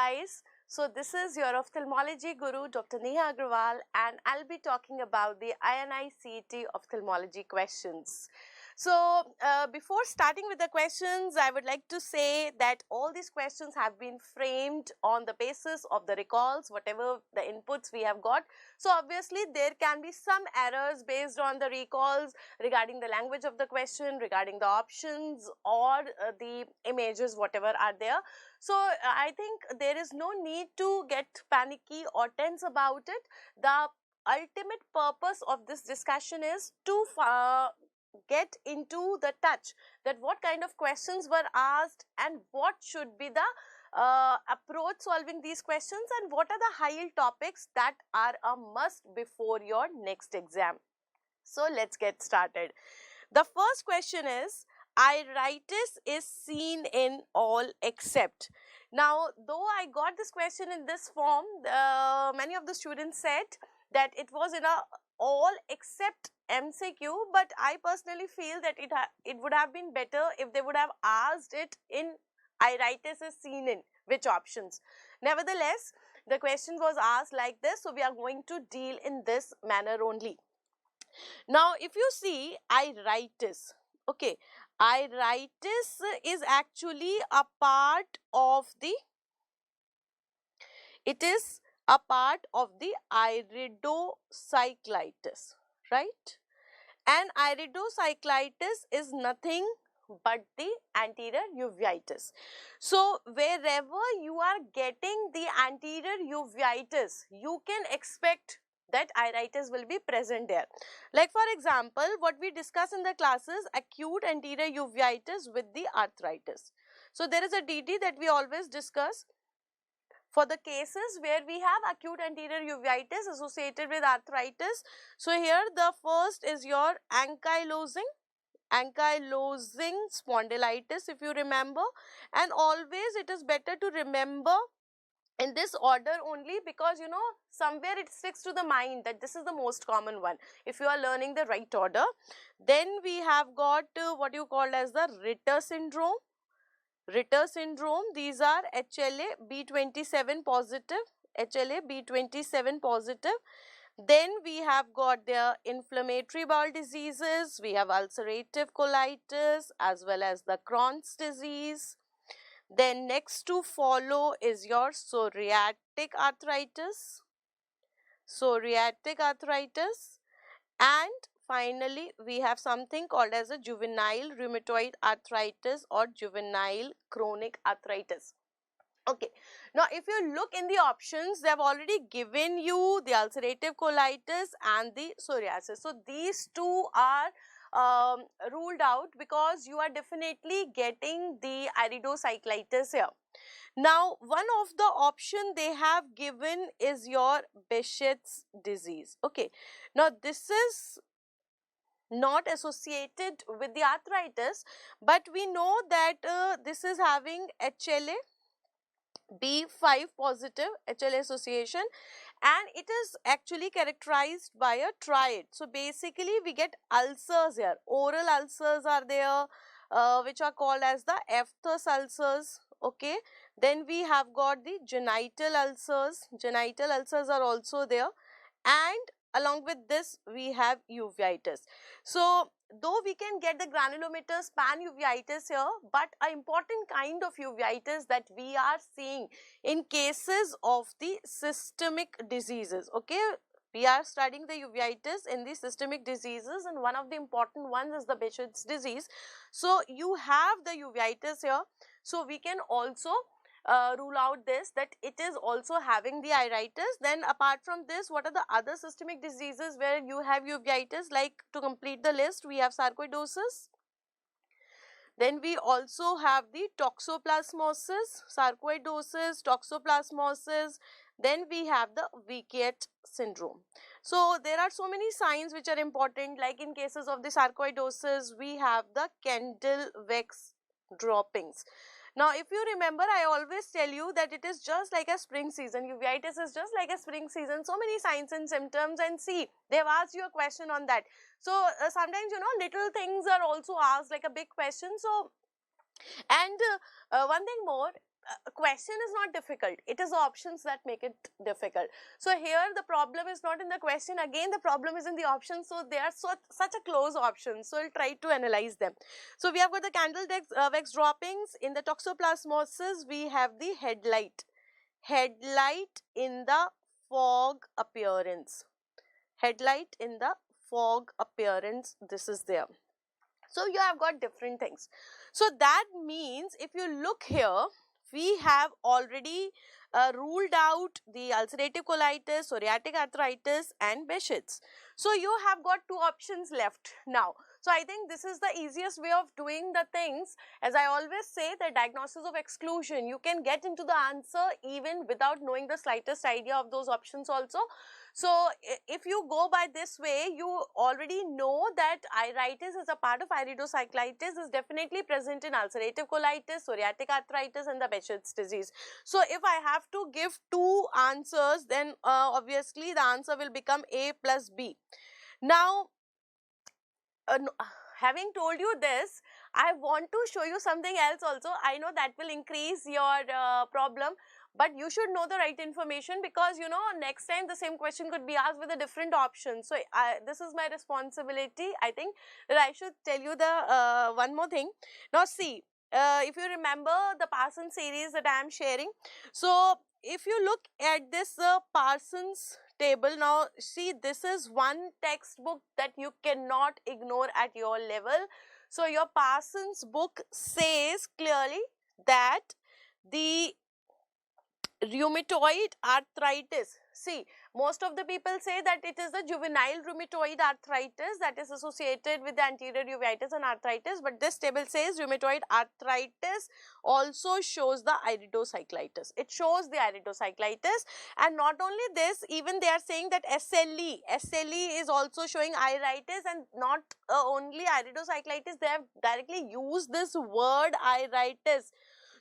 guys. So this is your Ophthalmology Guru, Dr. Niha Aggarwal, and I'll be talking about the INI-CET ophthalmology questions. So before starting with the questions, I would like to say that all these questions have been framed on the basis of the recalls, whatever the inputs we have got. So obviously there can be some errors based on the recalls regarding the language of the question, regarding the options or the images, whatever are there. So I think there is no need to get panicky or tense about it. The ultimate purpose of this discussion is to get into the touch that what kind of questions were asked and what should be the approach solving these questions and what are the high-yield topics that are a must before your next exam. So let's get started. The first question is, iritis is seen in all except. Now, though I got this question in this form, many of the students said that it was in a all except MCQ, but I personally feel that it would have been better if they would have asked it in iritis is seen in which options. Nevertheless, the question was asked like this, so we are going to deal in this manner only. Now, if you see iritis, okay, iritis is actually a part of the, it is a part of the iridocyclitis, right? And iridocyclitis is nothing but the anterior uveitis. So, wherever you are getting the anterior uveitis, you can expect that iritis will be present there. Like for example, what we discuss in the classes, acute anterior uveitis with the arthritis. So, there is a DD that we always discuss for the cases where we have acute anterior uveitis associated with arthritis. So, here the first is your ankylosing spondylitis, if you remember, and always it is better to remember in this order only because you know somewhere it sticks to the mind that this is the most common one if you are learning the right order. Then we have got what you call as the Ritter syndrome. Ritter syndrome, these are HLA B27 positive, HLA B27 positive. Then we have got their inflammatory bowel diseases, we have ulcerative colitis as well as the Crohn's disease. Then next to follow is your psoriatic arthritis, and finally we have something called as a juvenile rheumatoid arthritis or juvenile chronic arthritis. Okay, now if you look in the options, they have already given you the ulcerative colitis and the psoriasis. So these two are ruled out because you are definitely getting the iridocyclitis here. Now, one of the option they have given is your Behçet's disease. Okay, now this is not associated with the arthritis, but we know that this is having HLA B5 positive HLA association, and it is actually characterized by a triad. So basically we get ulcers here, oral ulcers are there which are called as the Ephthus ulcers, okay. Then we have got the genital ulcers are also there, and along with this we have uveitis. So though we can get the granulomatous pan uveitis here, but an important kind of uveitis that we are seeing in cases of the systemic diseases, okay. We are studying the uveitis in the systemic diseases, and one of the important ones is the Behçet's disease. So you have the uveitis here, so we can also rule out this that it is also having the iritis. Then apart from this, what are the other systemic diseases where you have uveitis? Like to complete the list, we have sarcoidosis. Then we also have the toxoplasmosis, sarcoidosis, toxoplasmosis. Then we have the Behçet syndrome. So there are so many signs which are important, like in cases of the sarcoidosis, we have the candle wax droppings. Now, if you remember, I always tell you that it is just like a spring season. Uveitis is just like a spring season. So many signs and symptoms, and see, they have asked you a question on that. So, sometimes, you know, little things are also asked like a big question. So, and one thing more, question is not difficult, it is options that make it difficult. So here the problem is not in the question, again the problem is in the options. So they are such a close option, so I'll try to analyze them. So we have got the candle wax droppings. In the toxoplasmosis we have the headlight in the fog appearance, headlight in the fog appearance, this is there. So you have got different things. So that means if you look here, we have already ruled out the ulcerative colitis, psoriatic arthritis and Behçet's. So you have got two options left now. So I think this is the easiest way of doing the things. As I always say, the diagnosis of exclusion, you can get into the answer even without knowing the slightest idea of those options also. So if you go by this way, you already know that iritis is a part of iridocyclitis, is definitely present in ulcerative colitis, psoriatic arthritis and the Behçet's disease. So if I have to give two answers, then obviously the answer will become A plus B. Now, having told you this, I want to show you something else also. I know that will increase your problem, but you should know the right information, because you know next time the same question could be asked with a different option. So this is my responsibility. I think that I should tell you the one more thing. Now see, if you remember the Parsons series that I am sharing, so if you look at this Parsons table, now see, this is one textbook that you cannot ignore at your level. So your Parsons book says clearly that the rheumatoid arthritis, see, most of the people say that it is the juvenile rheumatoid arthritis that is associated with the anterior uveitis and arthritis, but this table says rheumatoid arthritis also shows the iridocyclitis. It shows the iridocyclitis, and not only this, even they are saying that SLE is also showing iritis, and not only iridocyclitis, they have directly used this word iritis.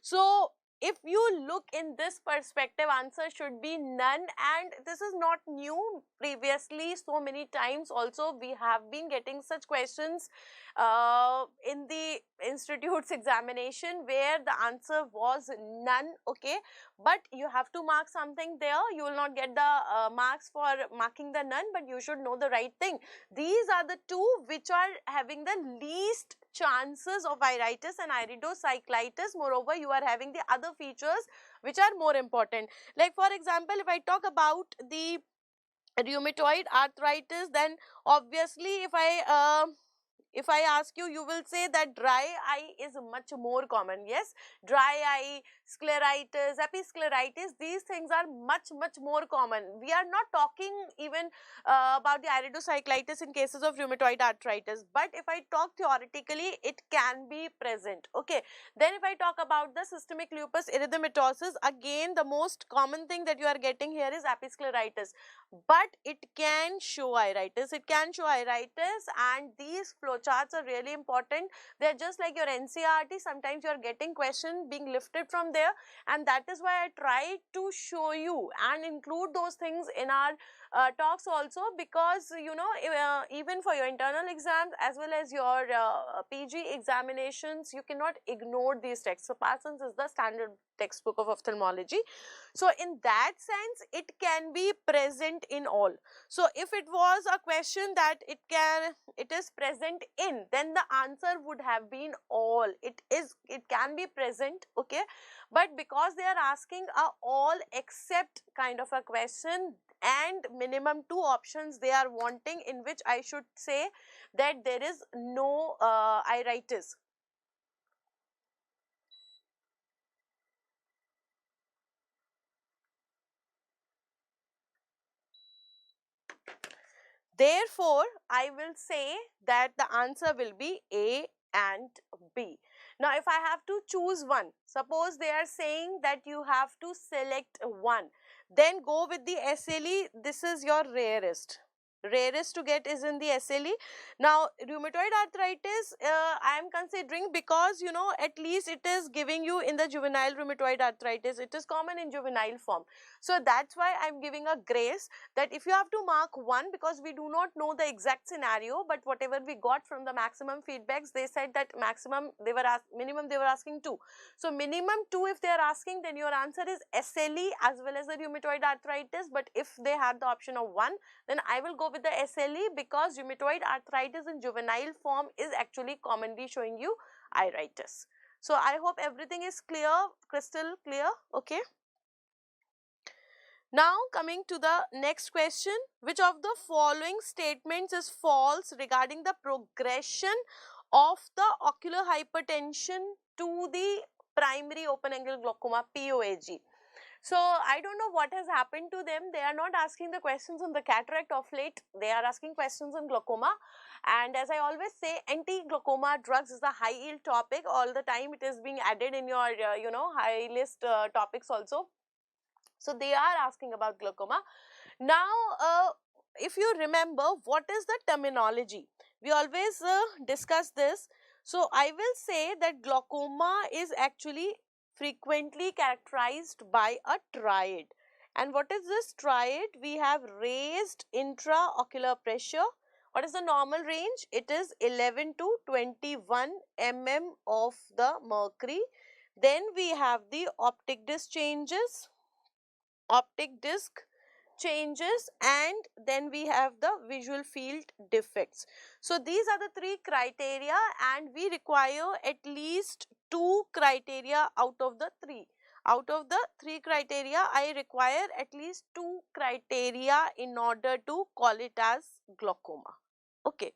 So if you look in this perspective, answer should be none, and this is not new. Previously, so many times also we have been getting such questions in the institute's examination where the answer was none, okay, but you have to mark something there. You will not get the marks for marking the none, but you should know the right thing. These are the two which are having the least chances of iritis and iridocyclitis. Moreover, you are having the other features which are more important. Like for example, if I talk about the rheumatoid arthritis, then obviously if I ask you, you will say that dry eye is much more common. Yes, dry eye, scleritis, episcleritis, these things are much more common. We are not talking even about the iridocyclitis in cases of rheumatoid arthritis, but if I talk theoretically, it can be present, okay. Then if I talk about the systemic lupus erythematosus, again the most common thing that you are getting here is episcleritis, but it can show iritis, and these flowcharts are really important. They are just like your NCERT. Sometimes you are getting question being lifted from there, and that is why I try to show you and include those things in our talks also, because you know even for your internal exams as well as your PG examinations, you cannot ignore these texts. So Parsons is the standard textbook of ophthalmology. So in that sense, it can be present in all. So if it was a question that it is present in, then the answer would have been all. It can be present, okay, but because they are asking a all except kind of a question and minimum two options they are wanting, in which I should say that there is no iritis. Therefore, I will say that the answer will be A and B. Now, if I have to choose one, suppose they are saying that you have to select one, then go with the SLE. This is your rarest, rarest to get is in the SLE. Now, rheumatoid arthritis, I am considering because, you know, at least it is giving you in the juvenile rheumatoid arthritis, it is common in juvenile form. So, that's why I am giving a grace that if you have to mark 1, because we do not know the exact scenario, but whatever we got from the maximum feedbacks, they said that maximum they were minimum they were asking 2. So, minimum 2 if they are asking, then your answer is SLE as well as the rheumatoid arthritis. But if they had the option of 1, then I will go with the SLE, because rheumatoid arthritis in juvenile form is actually commonly showing you iritis. So, I hope everything is clear, crystal clear. Okay. Now, coming to the next question, which of the following statements is false regarding the progression of the ocular hypertension to the primary open angle glaucoma, POAG? So, I don't know what has happened to them. They are not asking the questions on the cataract of late. They are asking questions on glaucoma. And as I always say, anti-glaucoma drugs is a high yield topic. All the time it is being added in your, you know, high list topics also. So, they are asking about glaucoma. Now, if you remember, what is the terminology? We always discuss this. So, I will say that glaucoma is actually frequently characterized by a triad. And what is this triad? We have raised intraocular pressure. What is the normal range? It is 11 to 21 mm of the mercury. Then we have the optic disc changes, and then we have the visual field defects. So, these are the 3 criteria, and we require at least 2 criteria out of the 3. Out of the 3 criteria, I require at least 2 criteria in order to call it as glaucoma. Okay.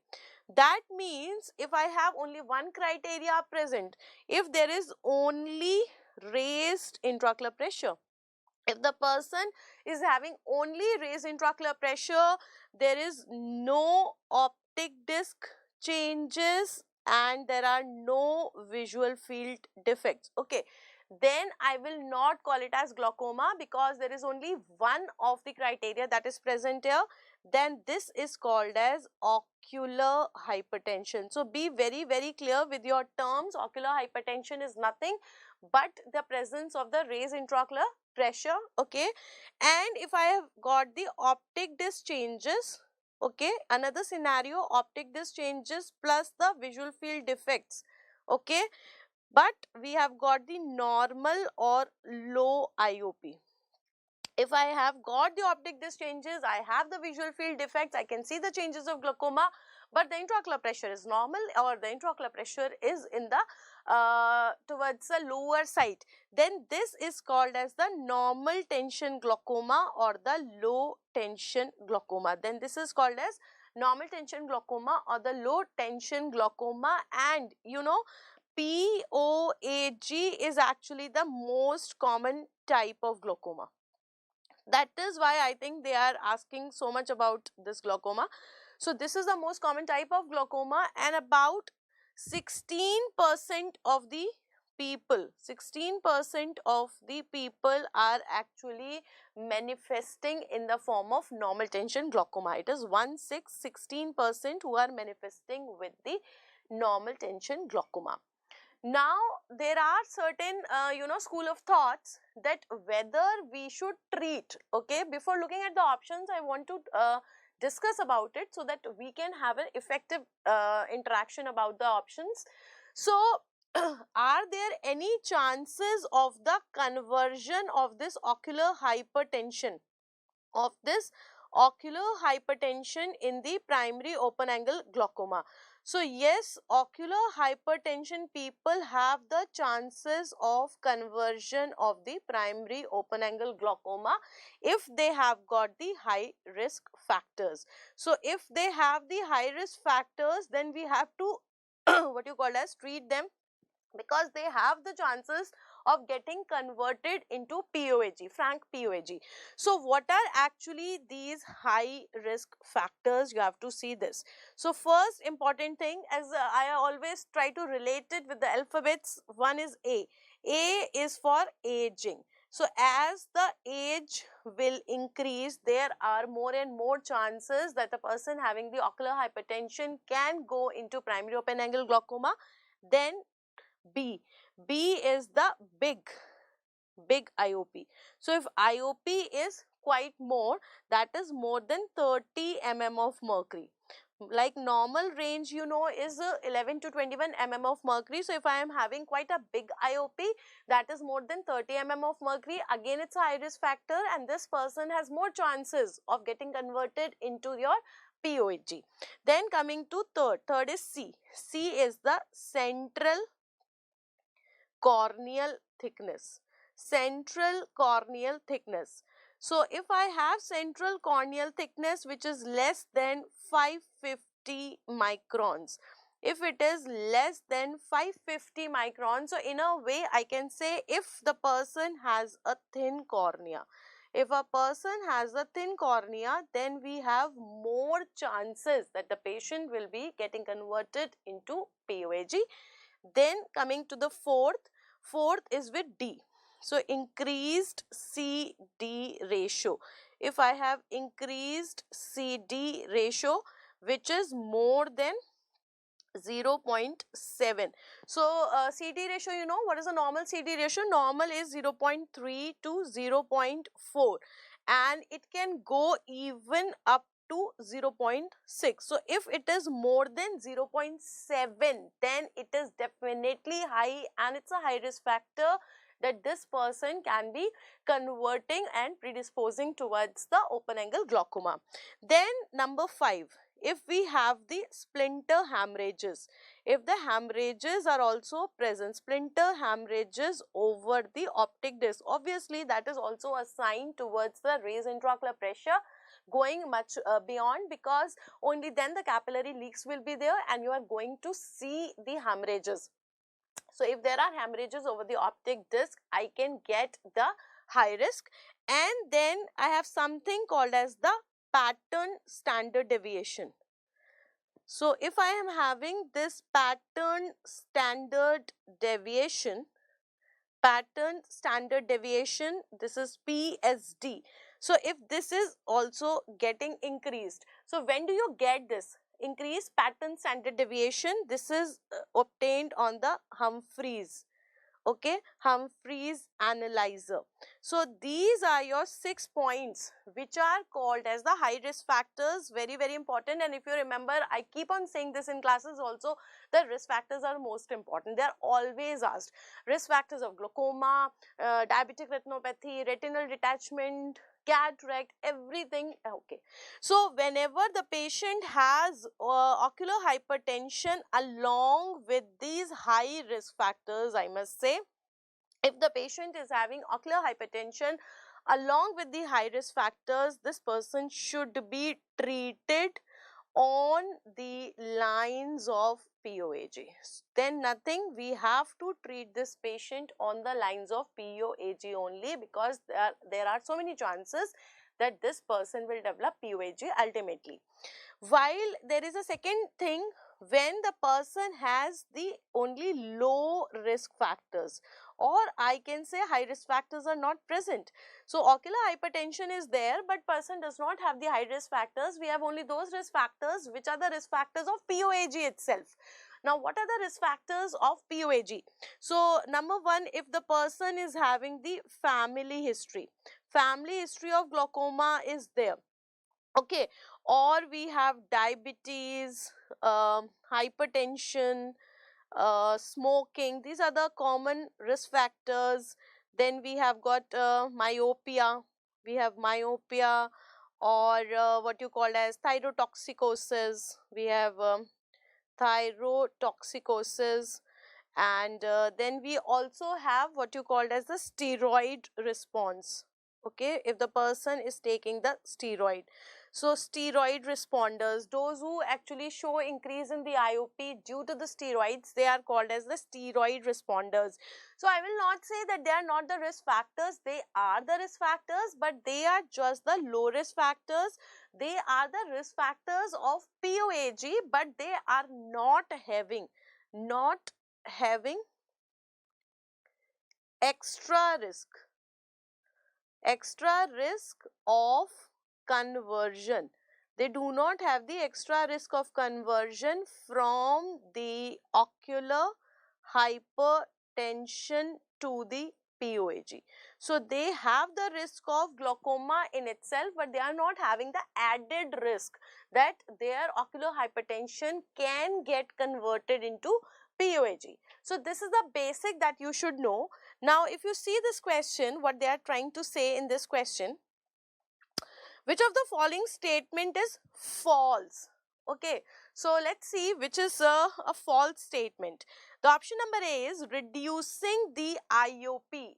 That means if I have only 1 criteria present, if there is only raised intraocular pressure, if the person is having only raised intraocular pressure, there is no optic disc changes and there are no visual field defects, okay, then I will not call it as glaucoma, because there is only one of the criteria that is present here. Then this is called as ocular hypertension. So, be very, very clear with your terms. Ocular hypertension is nothing but the presence of the raised intraocular pressure, okay. And if I have got the optic disc changes, okay, another scenario, optic disc changes plus the visual field defects, okay, but we have got the normal or low IOP. If I have got the optic disc changes, I have the visual field defects, I can see the changes of glaucoma, but the intraocular pressure is normal, or the intraocular pressure is in the towards the lower side, then this is called as the normal tension glaucoma or the low tension glaucoma. Then this is called as normal tension glaucoma or the low tension glaucoma. And you know, POAG is actually the most common type of glaucoma. That is why I think they are asking so much about this glaucoma. So, this is the most common type of glaucoma, and about 16% of the people, 16% of the people are actually manifesting in the form of normal tension glaucoma. It is 16% who are manifesting with the normal tension glaucoma. Now, there are certain, you know, school of thoughts that whether we should treat, okay, before looking at the options, I want to discuss about it so that we can have an effective interaction about the options. So, are there any chances of the conversion of this ocular hypertension, in the primary open angle glaucoma? So, yes, ocular hypertension people have the chances of conversion of the primary open angle glaucoma if they have got the high risk factors. So, if they have the high risk factors, then we have to what you call as treat them, because they have the chances of getting converted into POAG, frank POAG. So, what are actually these high risk factors? You have to see this. So, first important thing, as I always try to relate it with the alphabets, one is A. A is for aging. So as the age will increase, there are more and more chances that the person having the ocular hypertension can go into primary open angle glaucoma. Then B. B is the big IOP. So if IOP is quite more, that is more than 30 mm of mercury. Like normal range, you know, is 11 to 21 mm of mercury. So if I am having quite a big IOP, that is more than 30 mm of mercury, again it's a high risk factor, and this person has more chances of getting converted into your POAG. Then coming to third is C. C is the central corneal thickness. Central corneal thickness. So if I have central corneal thickness which is less than 550 microns, if it is less than 550 microns, so in a way I can say if the person has a thin cornea. If a person has a thin cornea, then we have more chances that the patient will be getting converted into POAG. Then coming to the fourth is with D. So increased CD ratio. If I have increased CD ratio which is more than 0.7. So CD ratio, you know what is the normal CD ratio? Normal is 0.3 to 0.4, and it can go even up to 0.6. So if it is more than 0.7, then it is definitely high, and it's a high risk factor that this person can be converting and predisposing towards the open angle glaucoma. Then number 5, if we have the splinter hemorrhages, if the hemorrhages are also present, splinter hemorrhages over the optic disc, obviously that is also a sign towards the raised intraocular pressure going much beyond, because only then the capillary leaks will be there and you are going to see the hemorrhages. So if there are hemorrhages over the optic disc, I can get the high risk. And then I have something called as the pattern standard deviation. So if I am having this pattern standard deviation, this is PSD. So if this is also getting increased, so when do you get this increased pattern standard deviation? This is obtained on the Humphreys. Okay, Humphreys analyzer. So these are your 6 points which are called as the high risk factors. Very, very important. And if you remember, I keep on saying this in classes also, the risk factors are most important. They are always asked. Risk factors of glaucoma, diabetic retinopathy, retinal detachment, cataract, everything. Okay. So whenever the patient has ocular hypertension along with these high risk factors, I must say, if the patient is having ocular hypertension along with the high risk factors, this person should be treated on the lines of POAG. Then nothing, we have to treat this patient on the lines of POAG only, because there are so many chances that this person will develop POAG ultimately. While there is a second thing, when the person has the only low risk factors, or I can say high risk factors are not present. So ocular hypertension is there, but person does not have the high risk factors. We have only those risk factors which are the risk factors of POAG itself. Now, what are the risk factors of POAG? So, number 1, if the person is having the family history of glaucoma is there. Okay, or we have diabetes, hypertension, smoking. These are the common risk factors. Then we have got myopia. We have myopia, or what you call as thyrotoxicosis. We have thyrotoxicosis, and then we also have what you called as the steroid response. Okay, if the person is taking the steroid. So steroid responders, those who actually show increase in the IOP due to the steroids, they are called as the steroid responders. So I will not say that they are not the risk factors, they are the risk factors, but they are just the low risk factors. They are the risk factors of POAG, but they are not having extra risk. extra risk of conversion. They do not have the extra risk of conversion from the ocular hypertension to the POAG. So they have the risk of glaucoma in itself, but they are not having the added risk that their ocular hypertension can get converted into POAG. So this is the basic that you should know. Now if you see this question, what they are trying to say in this question, which of the following statement is false? Okay, so let's see which is a false statement. The option number A is reducing the IOP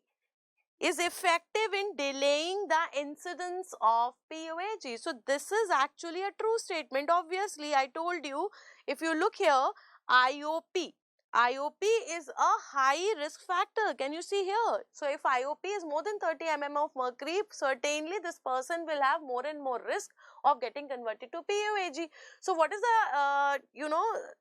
is effective in delaying the incidence of POAG. So this is actually a true statement. Obviously, I told you, if you look here, IOP. IOP is a high risk factor. Can you see here? So if IOP is more than 30 mm of mercury, certainly this person will have more and more risk of getting converted to POAG. So what is the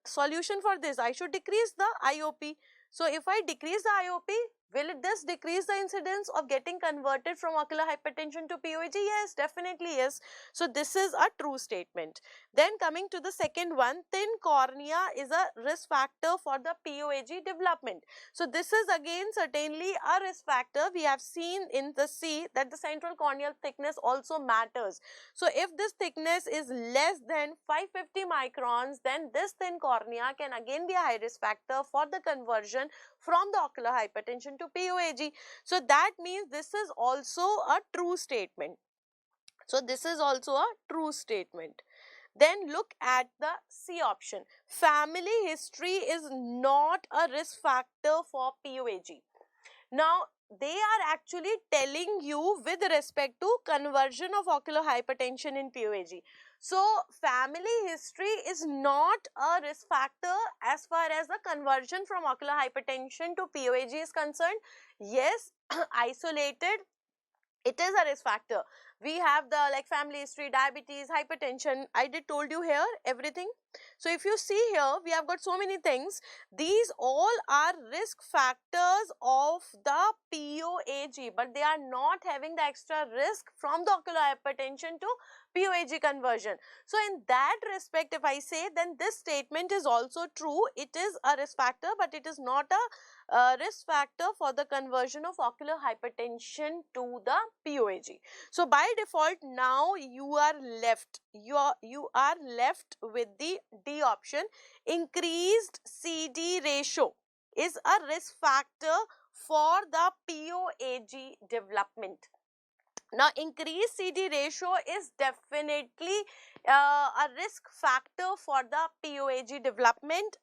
solution for this? I should decrease the IOP. So if I decrease the IOP, will this decrease the incidence of getting converted from ocular hypertension to POAG? Yes, definitely yes. So this is a true statement. Then coming to the second one, thin cornea is a risk factor for the POAG development. So this is again certainly a risk factor. We have seen in the C that the central corneal thickness also matters. So if this thickness is less than 550 microns, then this thin cornea can again be a high risk factor for the conversion from the ocular hypertension to POAG. So that means this is also a true statement. So this is also a true statement. Then look at the C option. Family history is not a risk factor for POAG. Now, they are actually telling you with respect to conversion of ocular hypertension in POAG. So, family history is not a risk factor as far as the conversion from ocular hypertension to POAG is concerned. Yes, isolated, it is a risk factor. We have the family history, diabetes, hypertension. I did told you here everything. So if you see here, we have got so many things. These all are risk factors of the POAG, but they are not having the extra risk from the ocular hypertension to POAG conversion. So in that respect, if I say, then this statement is also true. It is a risk factor, but it is not a risk factor for the conversion of ocular hypertension to the POAG. So by default, now you are left with the D option. Increased CD ratio is a risk factor for the POAG development. Now, increased CD ratio is definitely a risk factor for the POAG development.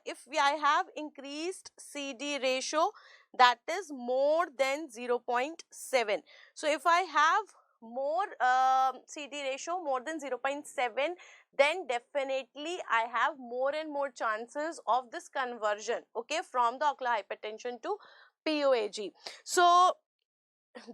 If I have increased CD ratio, that is more than 0.7. So, if I have more CD ratio more than 0.7, then definitely I have more and more chances of this conversion, okay, from the ocular hypertension to POAG. So,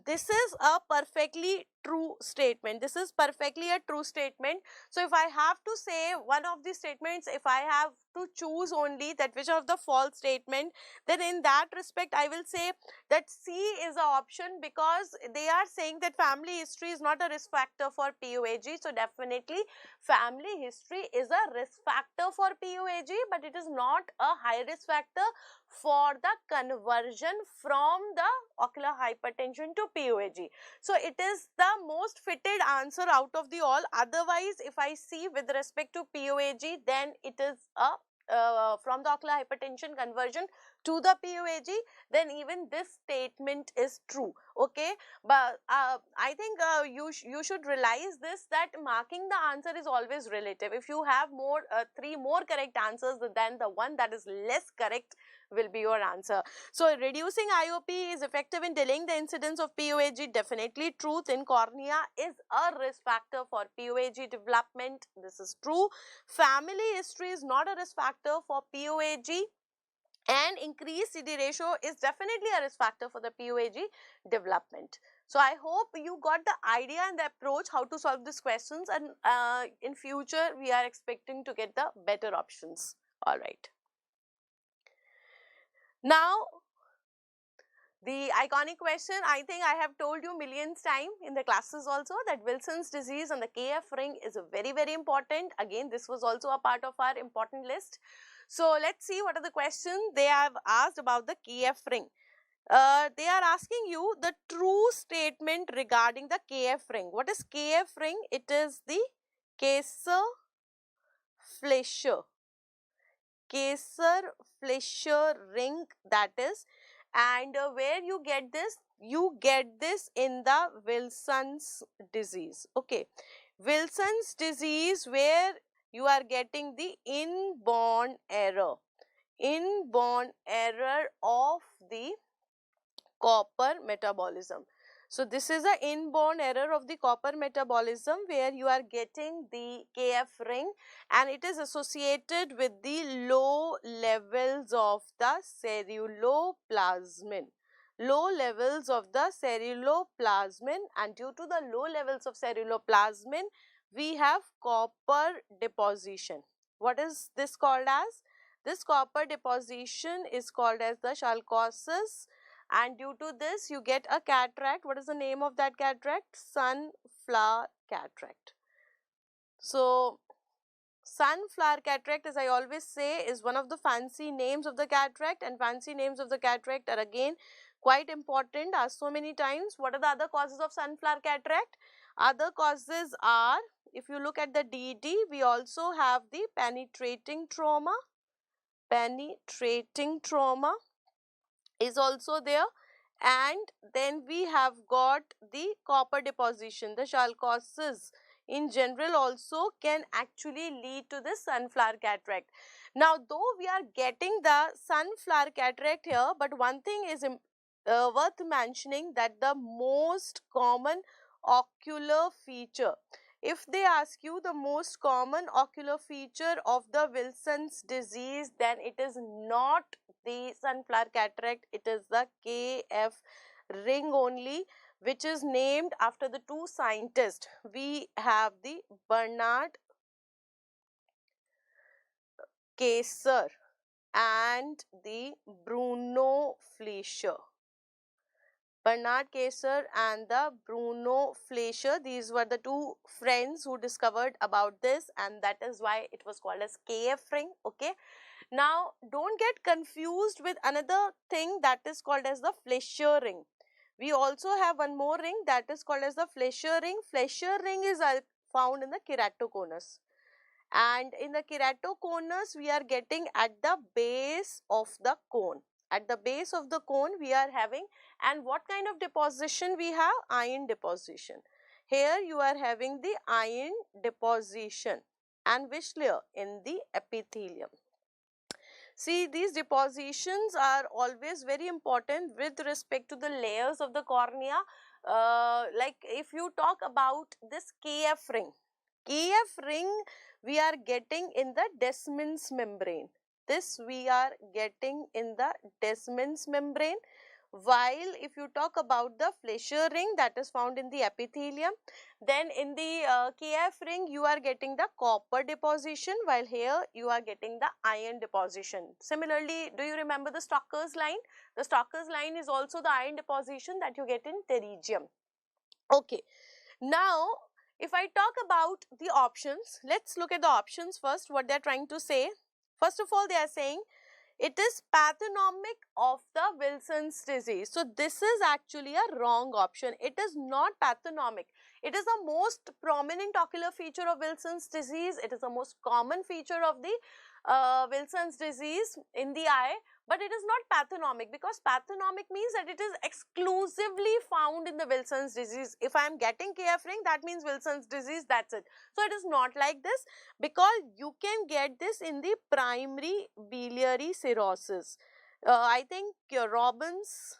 this is a perfectly true statement. This is perfectly a true statement. So if I have to say one of the statements, if I have to choose only that which of the false statement, then in that respect I will say that C is the option, because they are saying that family history is not a risk factor for POAG. So definitely family history is a risk factor for POAG, but it is not a high risk factor for the conversion from the ocular hypertension to POAG. So it is the most fitted answer out of the all. Otherwise, if I see with respect to POAG, then it is a from the ocular hypertension conversion to the POAG, then even this statement is true, okay. But I think you should realize this, that marking the answer is always relative. If you have more 3 more correct answers than the one that is less correct, will be your answer. So reducing IOP is effective in delaying the incidence of POAG. Definitely true. Thin cornea is a risk factor for POAG development. This is true. Family history is not a risk factor for POAG. And increased CD ratio is definitely a risk factor for the POAG development. So I hope you got the idea and the approach how to solve these questions, and in future we are expecting to get the better options. All right. Now, The iconic question, I think I have told you millions time in the classes also, that Wilson's disease and the KF ring is very, very important. Again, this was also a part of our important list. So let's see what are the questions they have asked about the KF ring. They are asking you the true statement regarding the KF ring. What is KF ring? It is the Kaiser-Fleischer ring, that is, and where you get this? You get this in the Wilson's disease. Okay, Wilson's disease, where you are getting the inborn error of the copper metabolism. So this is an inborn error of the copper metabolism, where you are getting the KF ring, and it is associated with the low levels of the ceruloplasmin. Low levels of the ceruloplasmin, and due to the low levels of ceruloplasmin, we have copper deposition. What is this called as? This copper deposition is called as the chalcosis, and due to this you get a cataract. What is the name of that cataract? Sunflower cataract. So sunflower cataract, as I always say, is one of the fancy names of the cataract, and fancy names of the cataract are again quite important, asked so many times. What are the other causes of sunflower cataract? Other causes are, if you look at the DD, we also have the penetrating trauma. Penetrating trauma is also there, and then we have got the copper deposition. The chalcosis in general also can actually lead to the sunflower cataract. Now, though we are getting the sunflower cataract here, but one thing is worth mentioning, that the most common ocular feature, if they ask you the most common ocular feature of the Wilson's disease, then it is not the sunflower cataract, it is the KF ring only, which is named after the two scientists. We have the Bernard Kaiser and the Bruno Fleischer. Bernard Kaiser and the Bruno Fleischer, these were the two friends who discovered about this, and that is why it was called as KF ring. Okay. Now, don't get confused with another thing that is called as the Fleischer ring. We also have one more ring that is called as the Fleischer ring. Fleischer ring is found in the keratoconus. And in the keratoconus, we are getting at the base of the cone. At the base of the cone, we are having, and what kind of deposition we have? Iron deposition. Here you are having the iron deposition, and which layer? In the epithelium. See, these depositions are always very important with respect to the layers of the cornea. Like if you talk about this KF ring we are getting in the Descemet's membrane. This we are getting in the Descemet's membrane. While if you talk about the Fleischer ring, that is found in the epithelium, then in the KF ring you are getting the copper deposition, while here you are getting the iron deposition. Similarly, do you remember the Stocker's line? The Stocker's line is also the iron deposition that you get in pterygium. Okay, now if I talk about the options, let's look at the options first, what they are trying to say. First of all, they are saying it is pathognomic of the Wilson's disease. So this is actually a wrong option. It is not pathognomic. It is the most prominent ocular feature of Wilson's disease. It is the most common feature of the Wilson's disease in the eye, but it is not pathognomic, because pathognomic means that it is exclusively found in the Wilson's disease. If I am getting KF ring, that means Wilson's disease, that's it. So it is not like this, because you can get this in the primary biliary cirrhosis. I think Robbins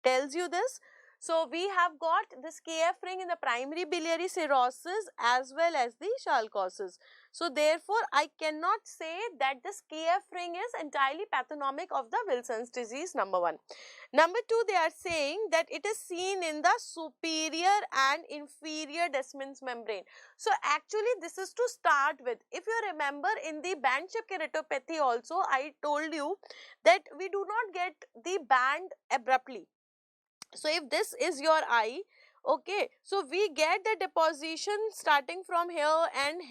tells you this. So we have got this KF ring in the primary biliary cirrhosis as well as the Charcot-Marie. So therefore, I cannot say that this KF ring is entirely pathognomic of the Wilson's disease, number one. Number two, they are saying that it is seen in the superior and inferior Descemet's membrane. So actually, this is to start with. If you remember, in the band-shaped keratopathy also, I told you that we do not get the band abruptly. So if this is your eye, okay, so we get the deposition starting from here, and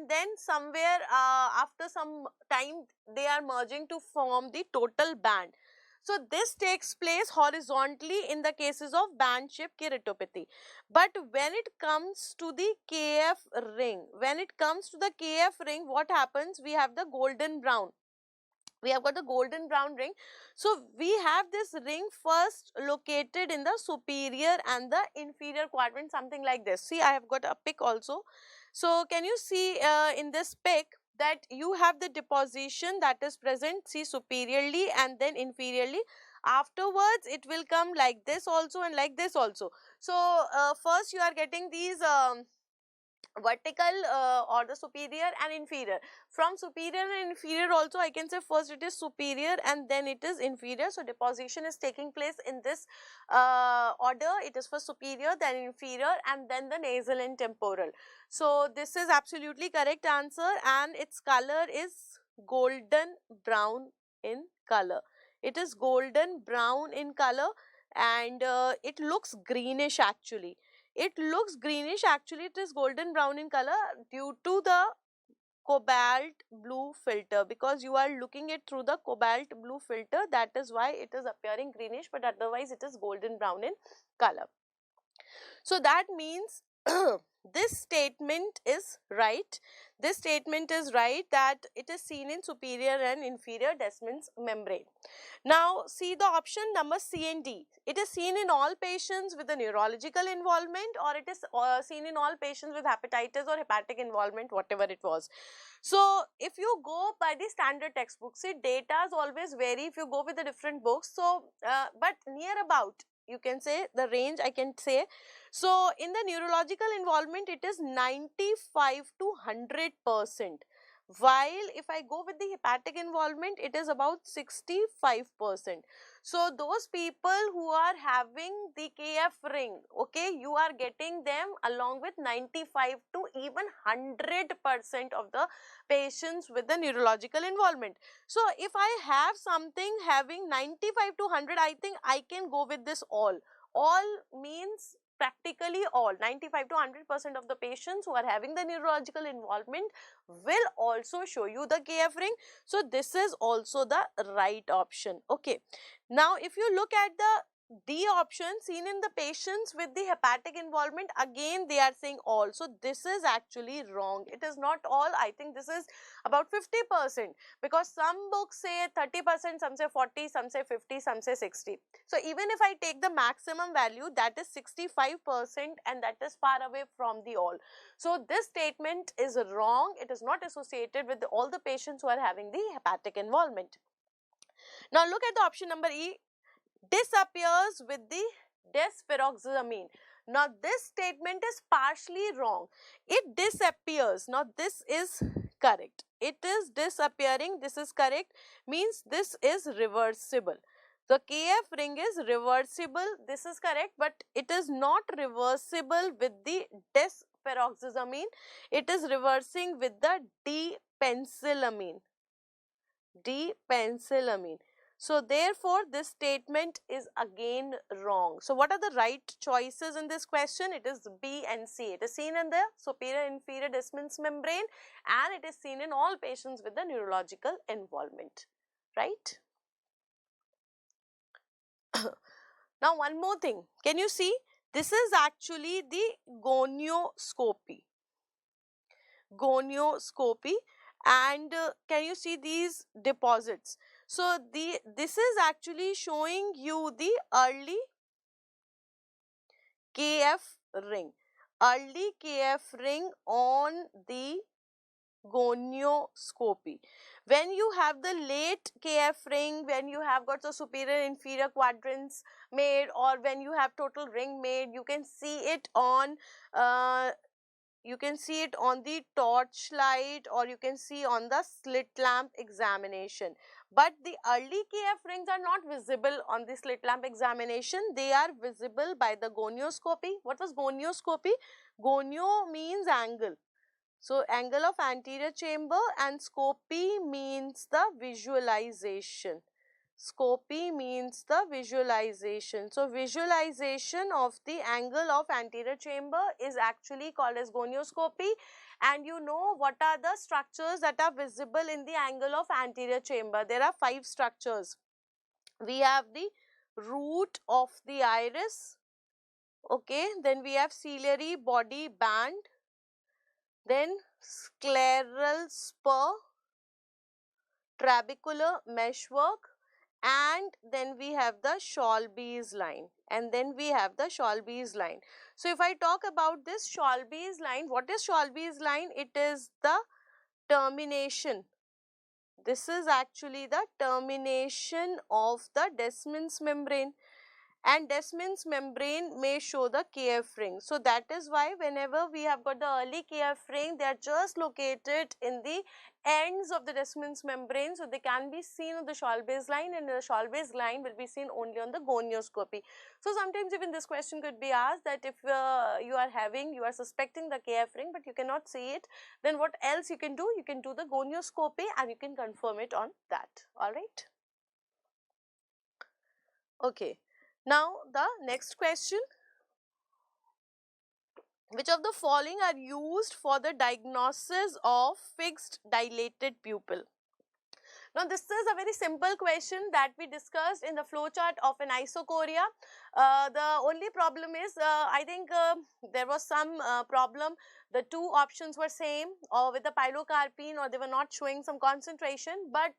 then somewhere after some time they are merging to form the total band. So this takes place horizontally in the cases of band-shaped keratopathy. But when it comes to the KF ring, what happens? We have the golden brown. We have got the golden brown ring. So we have this ring first located in the superior and the inferior quadrant, something like this. See, I have got a pic also. So can you see in this pic that you have the deposition that is present, see, superiorly and then inferiorly. Afterwards it will come like this also and like this also. So first you are getting these vertical or the superior and inferior. From superior and inferior also I can say first it is superior and then it is inferior. So deposition is taking place in this order. It is first superior, then inferior, and then the nasal and temporal. So this is absolutely correct answer, and its color is golden brown in color. It is golden brown in color, and it looks greenish actually. It looks greenish actually. It is golden brown in color due to the cobalt blue filter, because you are looking it through the cobalt blue filter. That is why it is appearing greenish, but otherwise it is golden brown in color. So that means this statement is right. This statement is right that it is seen in superior and inferior Descemet's membrane. Now see the option number C and D. It is seen in all patients with a neurological involvement, or it is seen in all patients with hepatitis or hepatic involvement, whatever it was. So if you go by the standard textbook, see, data always vary if you go with the different books. So but near about, you can say the range, I can say. So in the neurological involvement it is 95 to 100%. While if I go with the hepatic involvement, it is about 65%. So those people who are having the KF ring, okay, you are getting them along with 95 to even 100% of the patients with the neurological involvement. So if I have something having 95 to 100, I think I can go with this all. All means practically all, 95 to 100% of the patients who are having the neurological involvement will also show you the KF ring. So this is also the right option. Okay. Now if you look at the D option, seen in the patients with the hepatic involvement, again they are saying all. So this is actually wrong. It is not all. I think this is about 50%, because some books say 30%, some say 40, some say 50, some say 60. So even if I take the maximum value, that is 65%, and that is far away from the all. So this statement is wrong. It is not associated with all the patients who are having the hepatic involvement. Now look at the option number E. Disappears with the desferoxamine. Now this statement is partially wrong. It disappears. Now this is correct. It is disappearing. This is correct. Means this is reversible. The KF ring is reversible. This is correct, but it is not reversible with the desferoxamine. It is reversing with the D-penicillamine. D-penicillamine. So therefore this statement is again wrong. So what are the right choices in this question? It is B and C. It is seen in the superior inferior Descemet's membrane, and it is seen in all patients with the neurological involvement, right? Now one more thing, can you see, this is actually the gonioscopy. Gonioscopy, and can you see these deposits? So this is actually showing you the early KF ring, early KF ring on the gonioscopy. When you have the late KF ring, when you have got the superior inferior quadrants made, or when you have total ring made, you can see it on the torchlight, or you can see on the slit lamp examination. But the early KF rings are not visible on the slit lamp examination. They are visible by the gonioscopy. What was gonioscopy? Gonio means angle. So, angle of anterior chamber, and scopy means the visualization. Scopy means the visualization. So, visualization of the angle of anterior chamber is actually called as gonioscopy. And you know what are the structures that are visible in the angle of anterior chamber? There are 5 structures. We have the root of the iris. Okay, then we have ciliary body band, then scleral spur, trabecular meshwork, and then we have the Shalby's line, So, if I talk about this Shalby's line, what is Shalby's line? It is the termination. This is actually the termination of the Descemet's membrane, and Descemet's membrane may show the KF ring. So, that is why whenever we have got the early KF ring, they are just located in the ends of the Descemet's membrane. So, they can be seen on the Shalby's line, and the Shalby's line will be seen only on the gonioscopy. So, sometimes even this question could be asked that if you are suspecting the KF ring, but you cannot see it, then what else you can do? You can do the gonioscopy and you can confirm it on that. Alright. Okay. Now, the next question, which of the following are used for the diagnosis of fixed dilated pupil? Now, this is a very simple question that we discussed in the flowchart of an Anisocoria. The only problem is, I think there was some problem. The 2 options were same, or with the pilocarpine, or they were not showing some concentration. But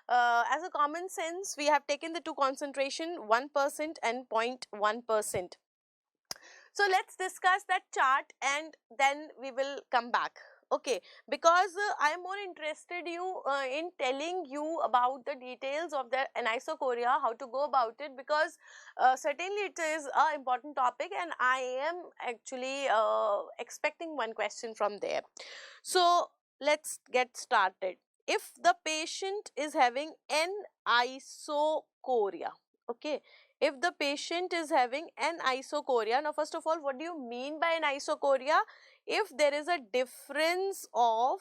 as a common sense, we have taken the 2 concentration, 1% and 0.1%. So, let us discuss that chart and then we will come back. Okay, because I am more interested in telling you about the details of the Anisocoria, how to go about it, because certainly it is an important topic and I am actually expecting one question from there. So, let us get started. If the patient is having Anisocoria, okay, if the patient is having Anisocoria, now first of all, what do you mean by Anisocoria? If there is a difference of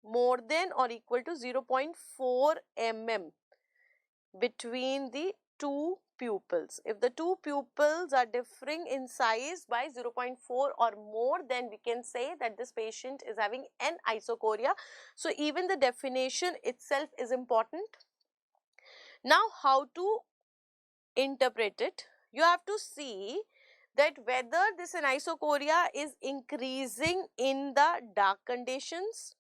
more than or equal to 0.4 mm between the 2 pupils. If the 2 pupils are differing in size by 0.4 or more, then we can say that this patient is having Anisocoria. So, even the definition itself is important. Now, how to interpret it? You have to see that whether this Anisocoria is increasing in the dark conditions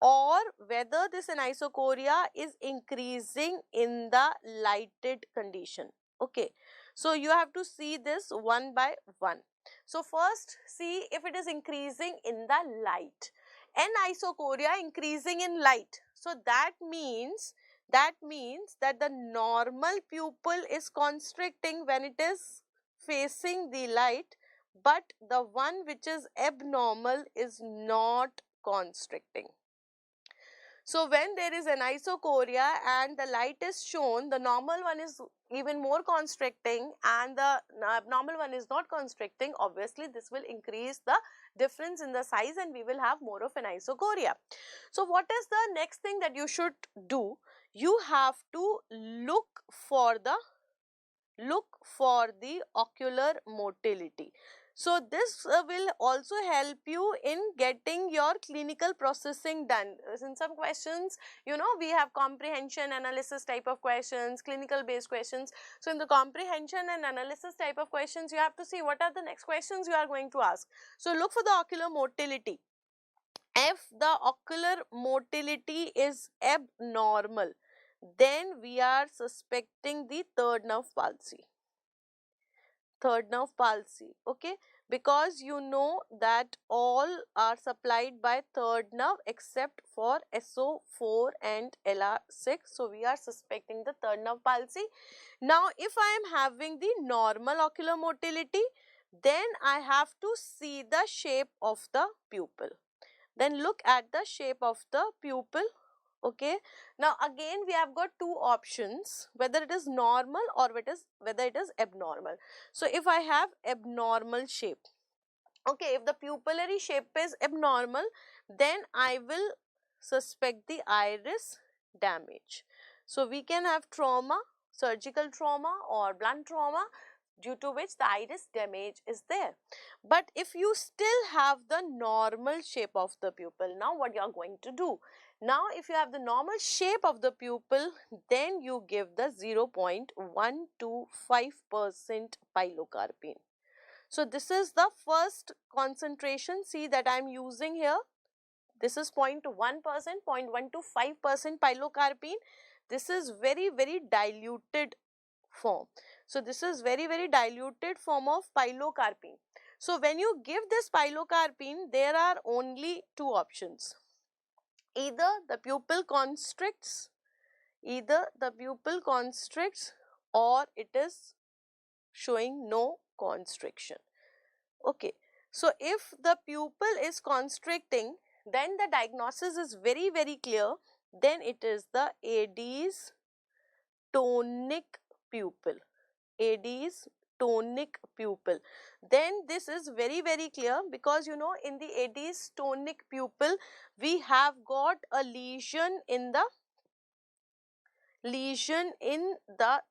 or whether this Anisocoria is increasing in the lighted condition. Okay, so you have to see this one by one. So, first see if it is increasing in the light. Anisocoria increasing in light. So, that means that the normal pupil is constricting when it is facing the light, but the one which is abnormal is not constricting. So, when there is an Anisocoria and the light is shown, the normal one is even more constricting and the abnormal one is not constricting. Obviously, this will increase the difference in the size and we will have more of an Anisocoria. So, what is the next thing that you should do? You have to look for the ocular motility. So, this will also help you in getting your clinical processing done. In some questions, we have comprehension analysis type of questions, clinical based questions. So, in the comprehension and analysis type of questions, you have to see what are the next questions you are going to ask. So, look for the ocular motility. If the ocular motility is abnormal, then we are suspecting the third nerve palsy. Okay, because you know that all are supplied by third nerve except for SO4 and LR6. So we are suspecting the third nerve palsy. Now if I am having the normal ocular motility, then I have to see the shape of the pupil. Then look at the shape of the pupil. Okay, now again we have got two options, whether it is normal or whether it is abnormal. So if I have abnormal shape, okay, if the pupillary shape is abnormal, then I will suspect the iris damage. So we can have trauma, surgical trauma or blunt trauma, due to which the iris damage is there. But if you still have the normal shape of the pupil, now what you are going to do? Now if you have the normal shape of the pupil, then you give the 0.125% pilocarpine. So this is the first concentration, see, that I am using here. This is 0.1%, 0.125% pilocarpine. This is very diluted form. So this is very diluted form of pilocarpine. So when you give this pilocarpine, there are only two options. Either the pupil constricts, or it is showing no constriction. Okay, so if the pupil is constricting, then the diagnosis is very clear. Then it is the AD's tonic pupil. AD's tonic pupil. Then this is very clear, because you know in the AD's tonic pupil we have got a lesion in the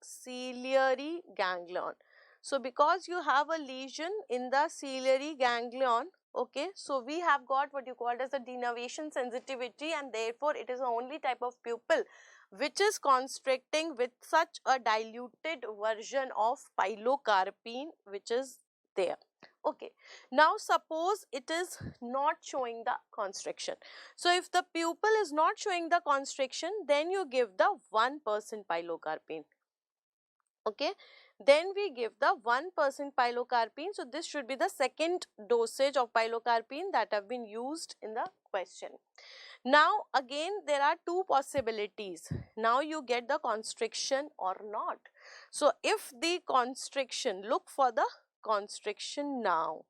ciliary ganglion. So because you have a lesion in the ciliary ganglion, okay, so we have got what you called as a denervation sensitivity, and therefore it is the only type of pupil which is constricting with such a diluted version of pilocarpine which is there. Okay, now suppose it is not showing the constriction. So if the pupil is not showing the constriction, then you give the 1% pilocarpine. Okay, then we give the 1% pilocarpine. So this should be the second dosage of pilocarpine that have been used in the question. Now again there are two possibilities. Now you get the constriction or not. So if the constriction, look for the constriction now.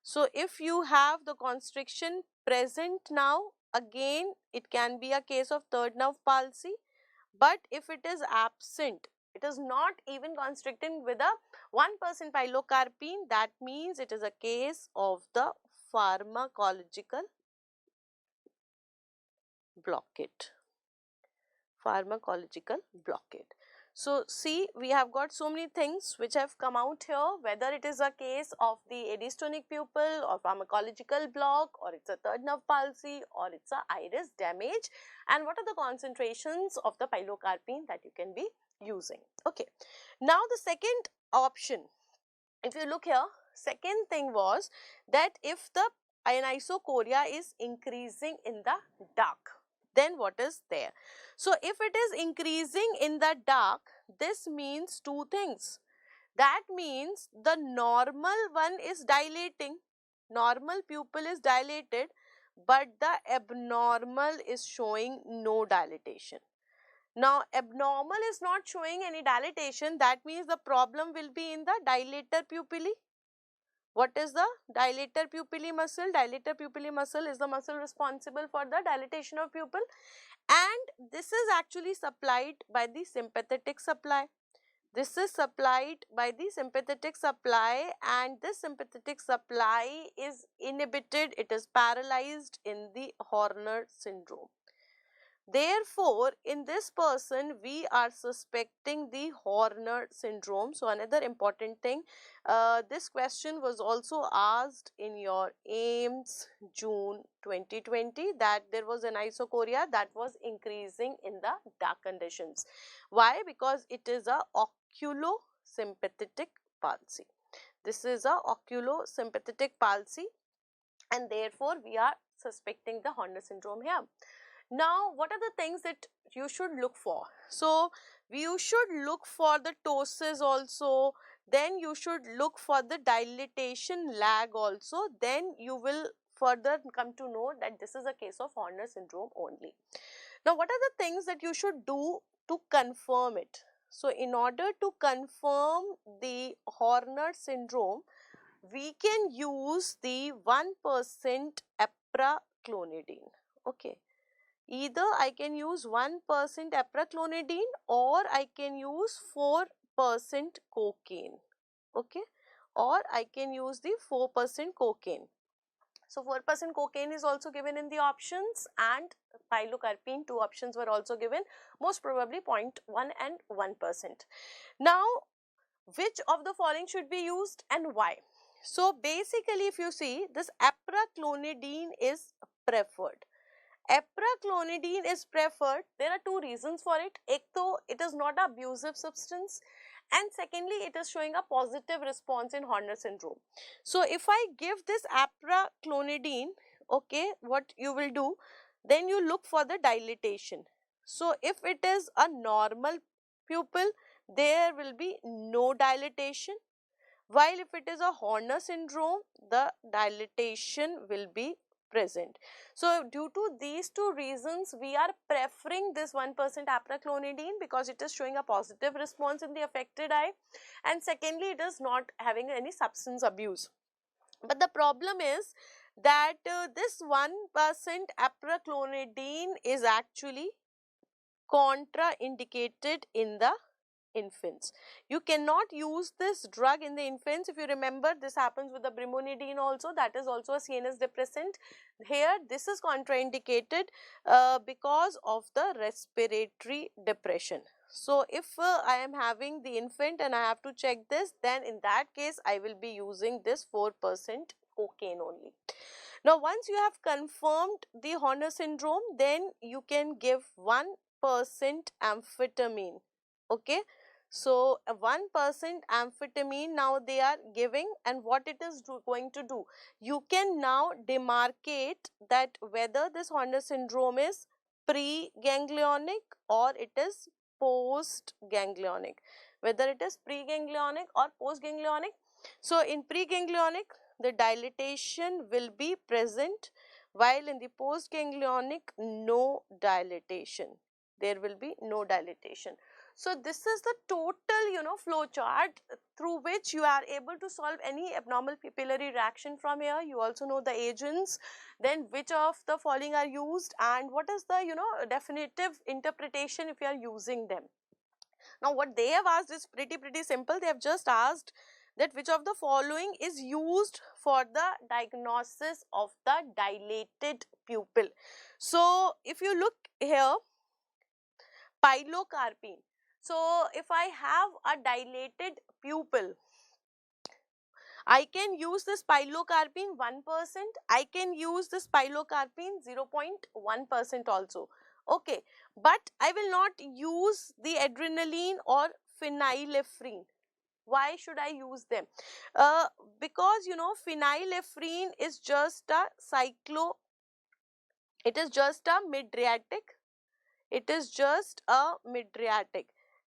So if you have the constriction present now, again it can be a case of third nerve palsy. But if it is absent, it is not even constricting with a 1% pilocarpine, that means it is a case of the pharmacological blockade. So see, we have got so many things which have come out here, whether it is a case of the AD's tonic pupil or pharmacological block, or it's a third nerve palsy, or it's a iris damage, and what are the concentrations of the pilocarpine that you can be using. Okay, now the second option, if you look here, second thing was that if the anisocoria is increasing in the dark, then what is there? So if it is increasing in the dark, this means two things. That means the normal one is dilating, normal pupil is dilated, but the abnormal is showing no dilatation. Now abnormal is not showing any dilatation, that means the problem will be in the dilator pupillae. What is the dilator pupillae muscle? Dilator pupillae muscle is the muscle responsible for the dilatation of pupil, and this is actually supplied by the sympathetic supply. This is supplied by the sympathetic supply, and this sympathetic supply is inhibited, it is paralyzed in the Horner syndrome. Therefore, in this person, we are suspecting the Horner syndrome. So, another important thing, this question was also asked in your AIIMS June 2020, that there was an anisocoria that was increasing in the dark conditions. Why? Because it is a oculosympathetic palsy. This is a oculosympathetic palsy, and therefore, we are suspecting the Horner syndrome here. Now, what are the things that you should look for? So, you should look for the ptosis also, then you should look for the dilatation lag also. Then you will further come to know that this is a case of Horner syndrome only. Now, what are the things that you should do to confirm it? So, in order to confirm the Horner syndrome, we can use the 1% apraclonidine. Okay. Either I can use 1% apraclonidine or I can use 4% cocaine. Okay. Or I can use the 4% cocaine. So 4% cocaine is also given in the options, and pilocarpine, 2 options were also given, most probably 0.1 and 1%. Now, which of the following should be used and why? So basically, if you see, this apraclonidine is preferred. Apraclonidine is preferred. There are 2 reasons for it. Ek to, it is not an abusive substance, and secondly, it is showing a positive response in Horner syndrome. So if I give this apraclonidine, okay, what you will do, then you look for the dilatation. So if it is a normal pupil, there will be no dilatation, while if it is a Horner syndrome, the dilatation will be present. So due to these 2 reasons, we are preferring this 1% apraclonidine because it is showing a positive response in the affected eye, and secondly, it is not having any substance abuse. But the problem is that this 1% apraclonidine is actually contraindicated in the infants. You cannot use this drug in the infants. If you remember, this happens with the brimonidine also, that is also a CNS depressant. Here this is contraindicated because of the respiratory depression. So if I am having the infant and I have to check this, then in that case I will be using this 4% cocaine only. Now once you have confirmed the Horner syndrome, then you can give 1% amphetamine. Okay. So 1% amphetamine now they are giving, and what it is going to do, you can now demarcate that whether this Horner syndrome is pre-ganglionic or it is post-ganglionic, whether it is pre-ganglionic or post-ganglionic. So in pre-ganglionic, the dilatation will be present, while in the post-ganglionic, no dilatation. There will be no dilatation. So this is the total, flow chart through which you are able to solve any abnormal pupillary reaction from here. You also know the agents, then which of the following are used, and what is the, definitive interpretation if you are using them. Now what they have asked is pretty simple. They have just asked that which of the following is used for the diagnosis of the dilated pupil. So if you look here, pilocarpine. So if I have a dilated pupil, I can use this pilocarpine 1%, I can use this pilocarpine 0.1% also. Okay, but I will not use the adrenaline or phenylephrine. Why should I use them? Because phenylephrine is just a it is just a midriatic. It is just a midriatic,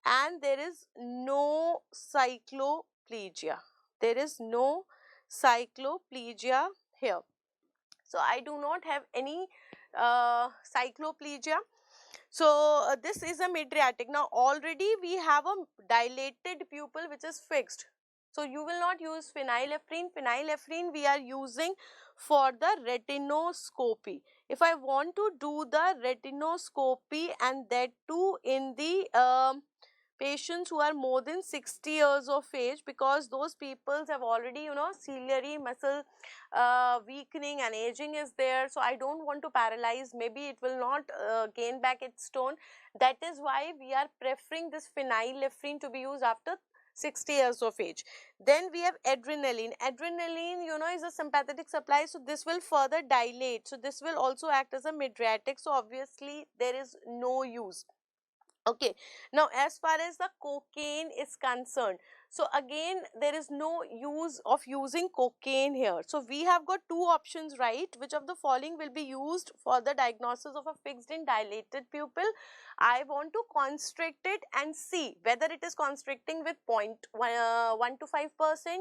and there is no cycloplegia. There is no cycloplegia here. So I do not have any cycloplegia. So this is a midriatic. Now already we have a dilated pupil which is fixed. So you will not use phenylephrine. Phenylephrine we are using for the retinoscopy. If I want to do the retinoscopy, and that too in the patients who are more than 60 years of age, because those people have already ciliary muscle weakening and aging is there, so I don't want to paralyze, maybe it will not gain back its tone. That is why we are preferring this phenylephrine to be used after 60 years of age. Then we have adrenaline. Adrenaline is a sympathetic supply, so this will further dilate, so this will also act as a midriatic, so obviously there is no use. Okay, now as far as the cocaine is concerned, So again, there is no use of using cocaine here. So we have got two options, right? Which of the following will be used for the diagnosis of a fixed and dilated pupil? I want to constrict it and see whether it is constricting with 0.1 to 5%.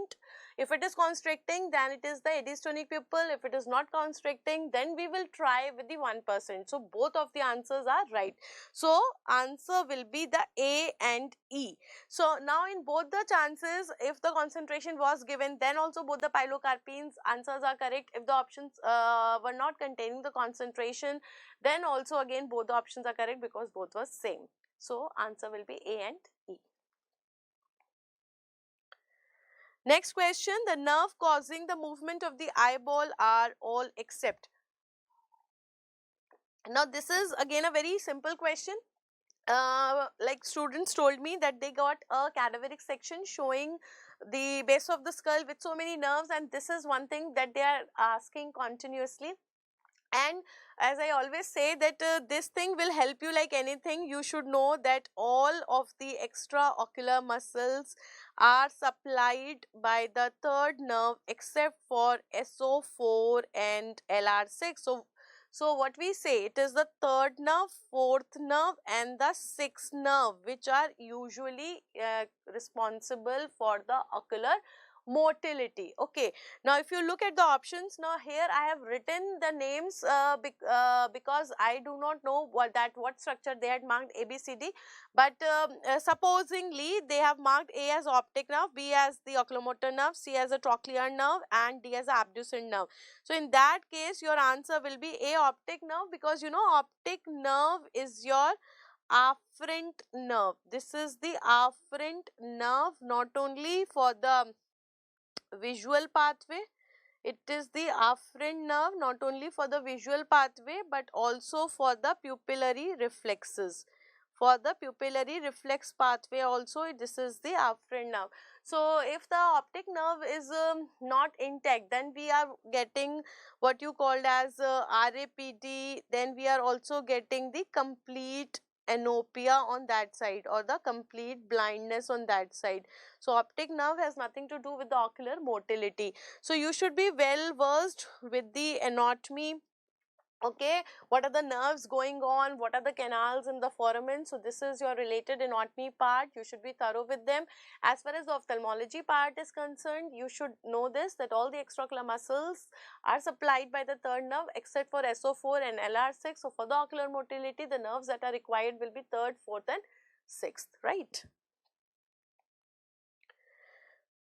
If it is constricting, then it is the edystonic pupil. If it is not constricting, then we will try with the 1%. So both of the answers are right. So answer will be the A and E. So now in both the chances, if the concentration was given, then also both the pilocarpines answers are correct. If the options were not containing the concentration, then also again both the options are correct because both were same. So answer will be A and E. Next question, the nerve causing the movement of the eyeball are all except. Now this is again a very simple question. Like students told me that they got a cadaveric section showing the base of the skull with so many nerves, and this is one thing that they are asking continuously. And as I always say that this thing will help you like anything. You should know that all of the extraocular muscles are supplied by the third nerve except for SO4 and LR6. So what we say, it is the third nerve, fourth nerve and the sixth nerve which are usually responsible for the ocular motility. Okay, now if you look at the options, now here I have written the names because I do not know what structure they had marked ABCD, but supposingly they have marked A as optic nerve, B as the oculomotor nerve, C as a trochlear nerve and D as a abducent nerve. So in that case your answer will be A, optic nerve, because you know optic nerve is your afferent nerve. This is the afferent nerve not only for the visual pathway, it is the afferent nerve not only for the visual pathway but also for the pupillary reflexes. For the pupillary reflex pathway also this is the afferent nerve. So if the optic nerve is not intact, then we are getting what you called as RAPD, then we are also getting the complete anopia on that side or the complete blindness on that side. So optic nerve has nothing to do with the ocular motility. So you should be well versed with the anatomy. Okay, what are the nerves going on, what are the canals in the foramen? So this is your related anatomy part. You should be thorough with them. As far as the ophthalmology part is concerned, you should know this, that all the extraocular muscles are supplied by the third nerve except for SO4 and LR6. So for the ocular motility, the nerves that are required will be third, fourth and sixth, right?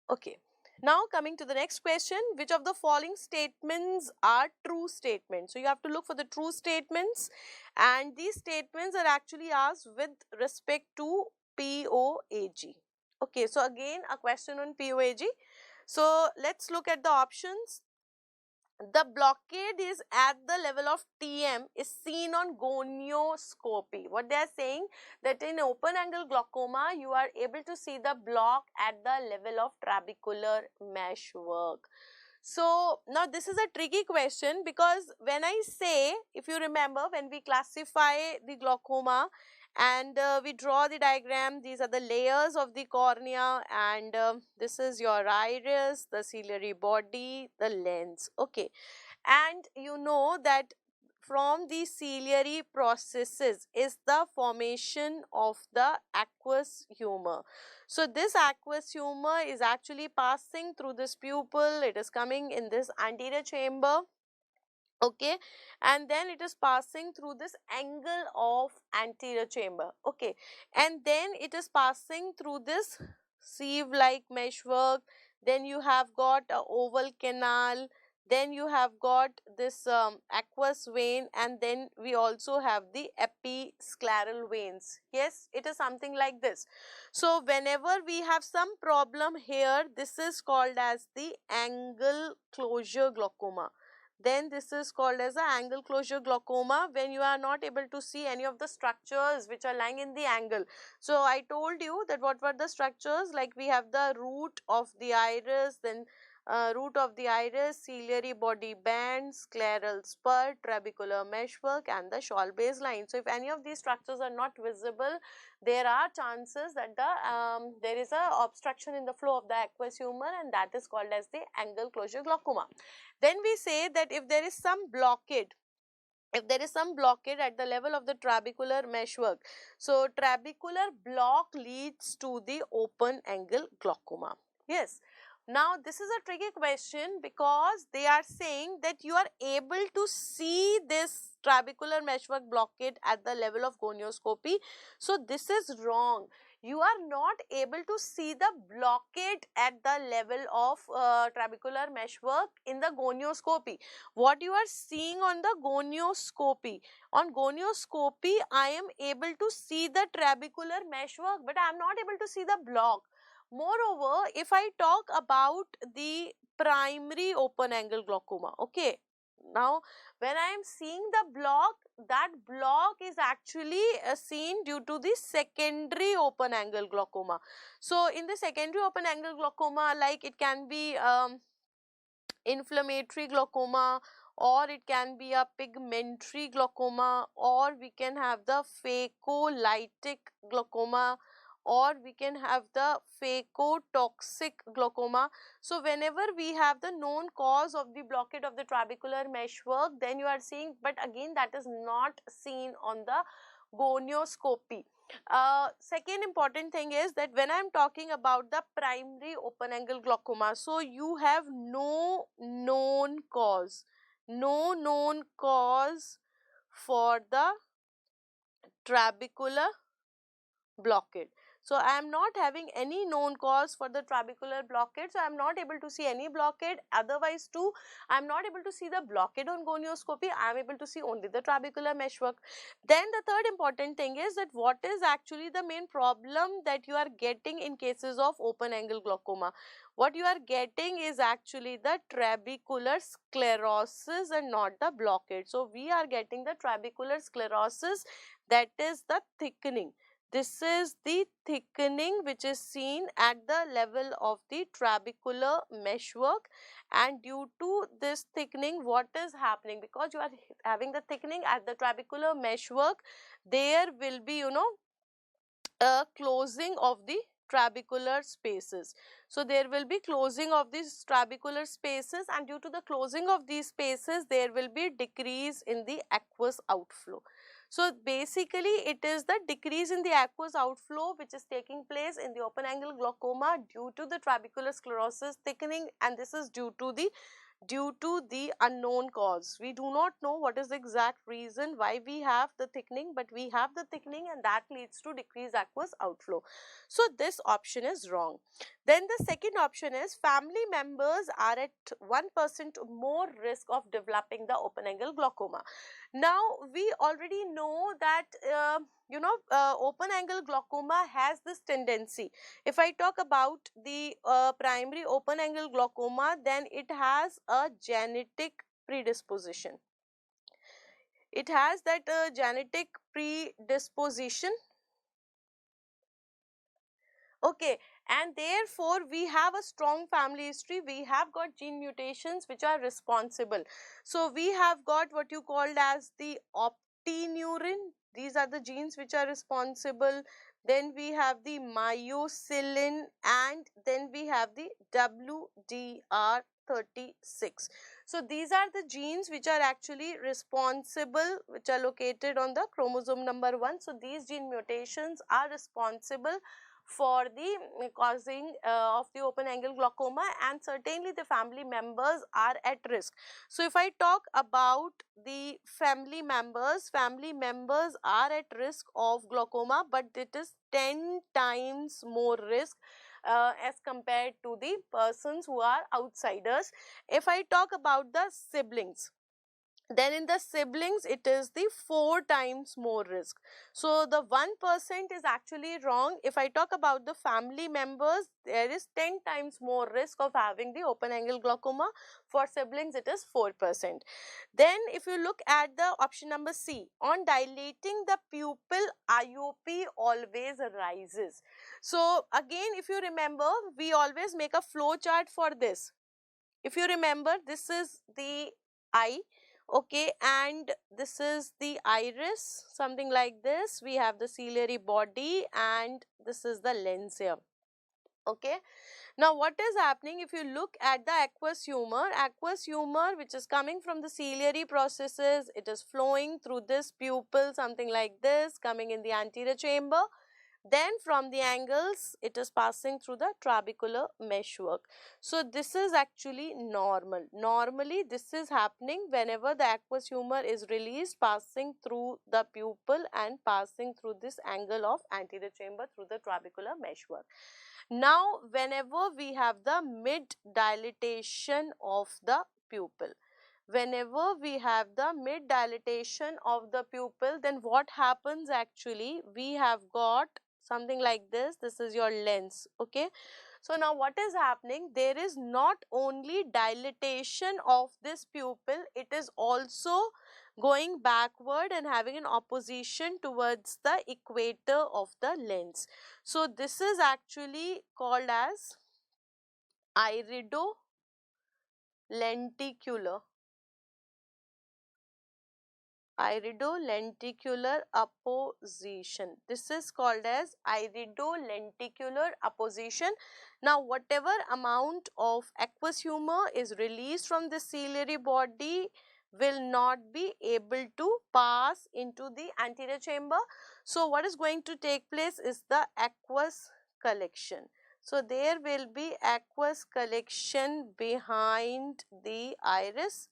Okay. Now coming to the next question, which of the following statements are true statements? So you have to look for the true statements, and these statements are actually asked with respect to POAG. Okay, so again a question on POAG. So let's look at the options. The blockade is at the level of TM is seen on gonioscopy. What they are saying, that in open angle glaucoma you are able to see the block at the level of trabecular meshwork. So now this is a tricky question, because when I say, if you remember, when we classify the glaucoma and we draw the diagram, these are the layers of the cornea, and this is your iris, the ciliary body, the lens. Okay, and you know that from the ciliary processes is the formation of the aqueous humor. So this aqueous humor is actually passing through this pupil, it is coming in this anterior chamber. Okay, and then it is passing through this angle of anterior chamber. Okay, and then it is passing through this sieve like meshwork. Then you have got a oval canal, then you have got this aqueous vein, and then we also have the episcleral veins. Yes, it is something like this. So whenever we have some problem here, this is called as the angle closure glaucoma. Then this is called as the angle closure glaucoma, when you are not able to see any of the structures which are lying in the angle. So I told you that what were the structures, like we have the root of the iris, then root of the iris, ciliary body band, scleral spur, trabecular meshwork and the shawl base line. So if any of these structures are not visible, there are chances that there is a obstruction in the flow of the aqueous humor, and that is called as the angle closure glaucoma. Then we say that if there is some blockade, at the level of the trabecular meshwork, so trabecular block leads to the open angle glaucoma. Yes. Now this is a tricky question because they are saying that you are able to see this trabecular meshwork blockade at the level of gonioscopy. So this is wrong. You are not able to see the blockade at the level of trabecular meshwork in the gonioscopy. What you are seeing on the gonioscopy, I am able to see the trabecular meshwork, but I am not able to see the block. Moreover, if I talk about the primary open angle glaucoma, okay, now when I am seeing the block, that block is actually seen due to the secondary open angle glaucoma. So in the secondary open angle glaucoma, like it can be inflammatory glaucoma, or it can be a pigmentary glaucoma, or we can have the phacolytic glaucoma, or we can have the phacotoxic glaucoma. So whenever we have the known cause of the blockade of the trabecular meshwork, then you are seeing, but again that is not seen on the gonioscopy. Second important thing is that when I am talking about the primary open angle glaucoma, so you have no known cause for the trabecular blockade. So I am not having any known cause for the trabecular blockade, so I am not able to see any blockade. Otherwise too, I am not able to see the blockade on gonioscopy. I am able to see only the trabecular meshwork. Then the third important thing is that what is actually the main problem that you are getting in cases of open angle glaucoma. What you are getting is actually the trabecular sclerosis and not the blockade. So we are getting the trabecular sclerosis, that is the thickening. This is the thickening which is seen at the level of the trabecular meshwork, and due to this thickening, what is happening, because you are having the thickening at the trabecular meshwork, there will be, a closing of the trabecular spaces. So there will be closing of these trabecular spaces, and due to the closing of these spaces, there will be decrease in the aqueous outflow. So basically it is the decrease in the aqueous outflow which is taking place in the open angle glaucoma due to the trabecular sclerosis thickening, and this is due to the unknown cause. We do not know what is the exact reason why we have the thickening, but we have the thickening and that leads to decreased aqueous outflow. So this option is wrong. Then the second option is family members are at 1% more risk of developing the open angle glaucoma. Now we already know that open angle glaucoma has this tendency. If I talk about the primary open angle glaucoma, then it has a genetic predisposition. It has that genetic predisposition. Okay, and therefore we have a strong family history. We have got gene mutations which are responsible. So we have got what you called as the optineurin. These are the genes which are responsible. Then we have the myocilin, and then we have the WDR36. So these are the genes which are actually responsible, which are located on the chromosome number 1. So these gene mutations are responsible for the causing of the open angle glaucoma, and certainly the family members are at risk. So if I talk about the family members are at risk of glaucoma, but it is 10 times more risk as compared to the persons who are outsiders. If I talk about the siblings, then in the siblings it is the 4 times more risk. So the 1% is actually wrong. If I talk about the family members, there is 10 times more risk of having the open angle glaucoma. For siblings it is 4%. Then if you look at the option number C, on dilating the pupil, IOP always rises. So again, if you remember, we always make a flow chart for this. If you remember, this is the eye, okay, and this is the iris, something like this. We have the ciliary body and this is the lens here, okay. Now, what is happening if you look at the aqueous humor which is coming from the ciliary processes, it is flowing through this pupil, something like this, coming in the anterior chamber. Then from the angles, it is passing through the trabecular meshwork. So, this is actually normal. Normally, this is happening whenever the aqueous humor is released, passing through the pupil and passing through this angle of anterior chamber through the trabecular meshwork. Now, whenever we have the mid dilatation of the pupil, whenever we have the mid dilatation of the pupil, then what happens actually, we have got something like this. This is your lens, okay. So, now what is happening, there is not only dilatation of this pupil, it is also going backward and having an opposition towards the equator of the lens. So, this is actually called as iridolenticular apposition. This is called as iridolenticular apposition. Now, whatever amount of aqueous humor is released from the ciliary body will not be able to pass into the anterior chamber. So, what is going to take place is the aqueous collection. So, there will be aqueous collection behind the iris.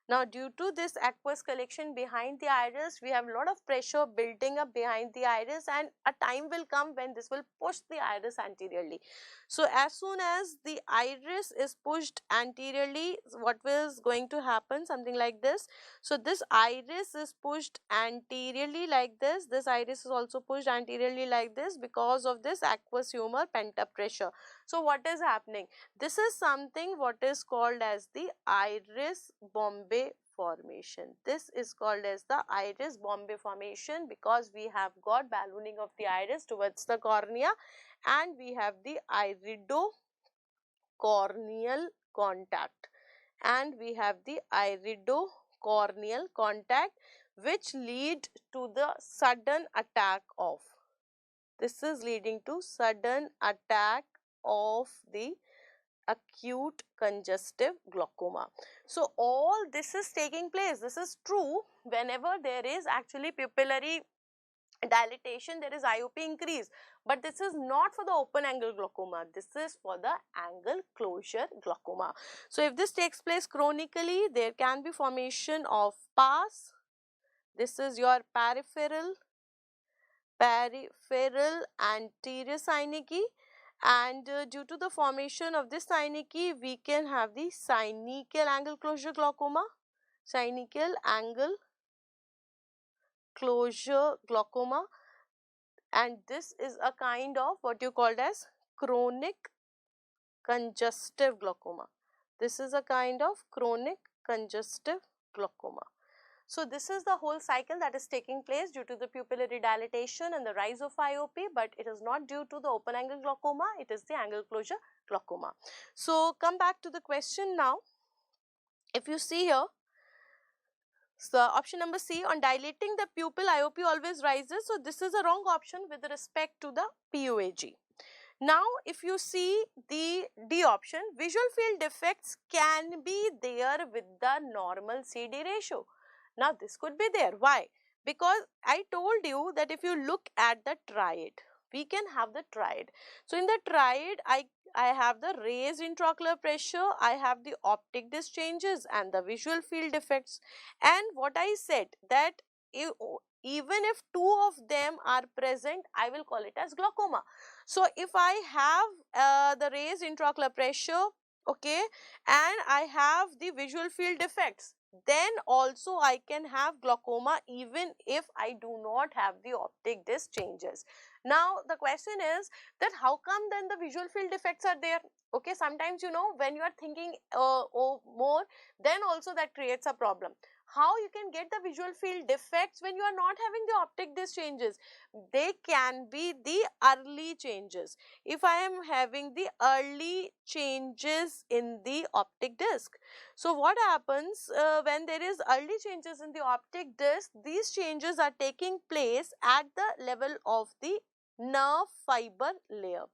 Now, due to this aqueous collection behind the iris, we have a lot of pressure building up behind the iris, and a time will come when this will push the iris anteriorly. So, as soon as the iris is pushed anteriorly, what is going to happen? Something like this. So, this iris is pushed anteriorly like this. This iris is also pushed anteriorly like this because of this aqueous humor pent up pressure. So, what is happening? This is something what is called as the iris Bombay formation. This is called as the iris Bombay formation because we have got ballooning of the iris towards the cornea and we have the iridocorneal contact, and we have the iridocorneal contact which lead to the sudden attack of, this is leading to sudden attack of the acute congestive glaucoma. So, all this is taking place. This is true whenever there is actually pupillary dilatation, there is IOP increase, but this is not for the open angle glaucoma, this is for the angle closure glaucoma. So, if this takes place chronically, there can be formation of pars. This is your peripheral anterior synechiae, and due to the formation of this synechiae, we can have the synechial angle closure glaucoma, synechial angle closure glaucoma, and this is a kind of what you called as chronic congestive glaucoma. This is a kind of chronic congestive glaucoma. So, this is the whole cycle that is taking place due to the pupillary dilatation and the rise of IOP, but it is not due to the open angle glaucoma, it is the angle closure glaucoma. So, come back to the question now. If you see here, so option number C, on dilating the pupil, IOP always rises. So, this is a wrong option with respect to the PUAG. Now, if you see the D option, visual field defects can be there with the normal CD ratio. Now, this could be there. Why? Because I told you that if you look at the triad, we can have the triad. So, in the triad, I have the raised intraocular pressure, I have the optic disc changes and the visual field defects. And what I said that even if two of them are present, I will call it as glaucoma. So, if I have the raised intraocular pressure, okay, and I have the visual field defects, then also I can have glaucoma even if I do not have the optic disc changes. Now, the question is that how come then the visual field defects are there? Okay, sometimes when you are thinking more, then also that creates a problem. how you can get the visual field defects when you are not having the optic disc changes? They can be the early changes. If I am having the early changes in the optic disc, so what happens when there is early changes in the optic disc? These changes are taking place at the level of the nerve fiber layer.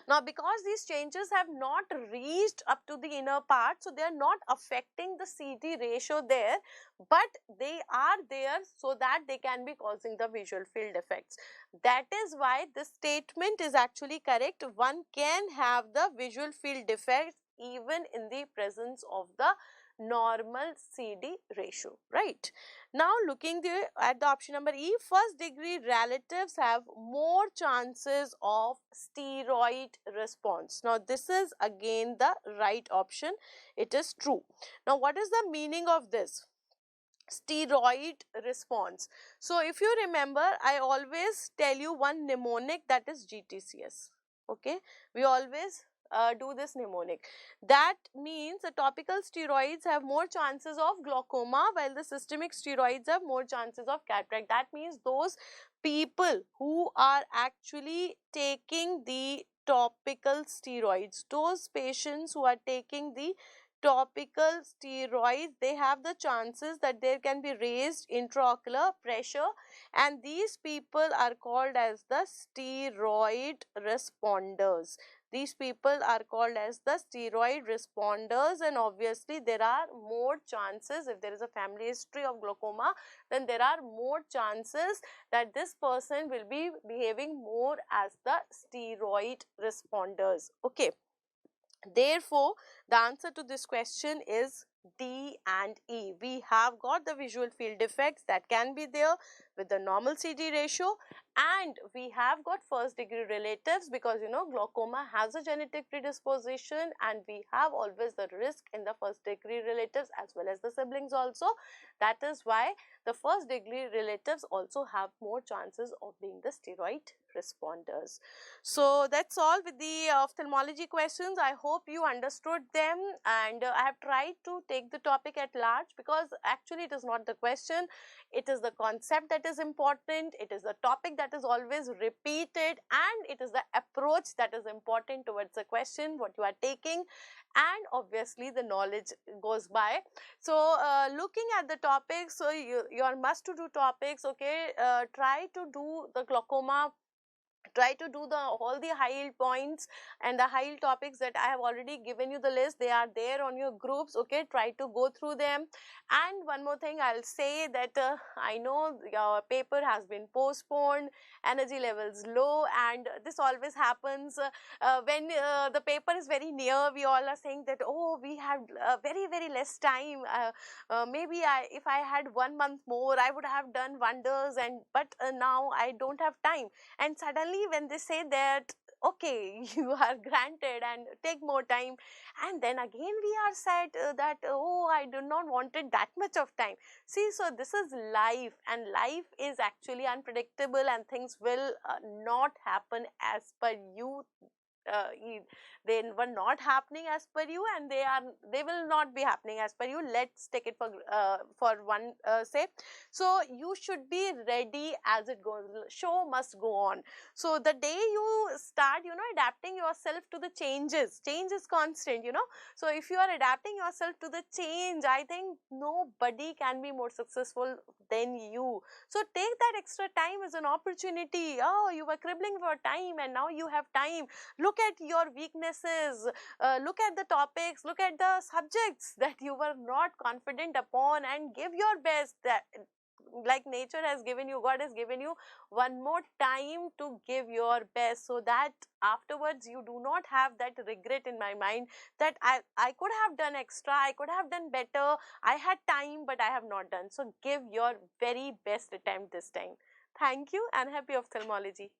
Now, because these changes have not reached up to the inner part, so they are not affecting the CD ratio there, but they are there so that they can be causing the visual field defects. That is why this statement is actually correct. One can have the visual field defects even in the presence of the normal CD ratio, right? Now, looking at the option number E, first degree relatives have more chances of steroid response. Now, this is again the right option. It is true. Now, what is the meaning of this? Steroid response. So, if you remember, I always tell you one mnemonic, that is GTCS. Okay, we always do this mnemonic. That means the topical steroids have more chances of glaucoma, while the systemic steroids have more chances of cataract. That means those people who are actually taking the topical steroids, those patients who are taking the topical steroids, they have the chances that there can be raised intraocular pressure, and these people are called as the steroid responders. These people are called as the steroid responders, and obviously there are more chances, if there is a family history of glaucoma, then there are more chances that this person will be behaving more as the steroid responders. Okay. Therefore, the answer to this question is D and E. We have got the visual field defects that can be there with the normal CD ratio, and we have got first degree relatives, because you know glaucoma has a genetic predisposition, and we have always the risk in the first degree relatives as well as the siblings also. That is why the first degree relatives also have more chances of being the steroid responders. So that's all with the ophthalmology questions. I hope you understood them, and I have tried to take the topic at large, because actually it is not the question, it is the concept that is important, it is the topic that is always repeated, and it is the approach that is important towards the question what you are taking, and obviously the knowledge goes by. So looking at the topics, so your must to do topics, okay, try to do the glaucoma, try to do the all the high yield points and the high yield topics that I have already given you the list. They are there on your groups. Okay, try to go through them. And one more thing I'll say, that I know your paper has been postponed, energy levels low, and this always happens when the paper is very near. We all are saying that, oh, we have very less time, maybe if I had 1 month more, I would have done wonders, and but now I don't have time. And suddenly when they say that, okay, you are granted and take more time, and then again we are said that, oh, I do not wanted that much of time. See, so this is life, and life is actually unpredictable, and things will not happen as per you. They were not happening as per you, and they will not be happening as per you. Let's take it for one say. So you should be ready as it goes. Show must go on. So the day you start, you know, adapting yourself to the changes, change is constant, you know. So if you are adapting yourself to the change, I think nobody can be more successful than you. So take that extra time as an opportunity. Oh, you were cribbling for time, and now you have time. Look at your weaknesses, look at the topics, look at the subjects that you were not confident upon, and give your best. That, like nature has given you, God has given you one more time to give your best, so that afterwards you do not have that regret in my mind that I could have done extra, I could have done better, I had time but I have not done. So give your very best attempt this time. Thank you, and happy ophthalmology.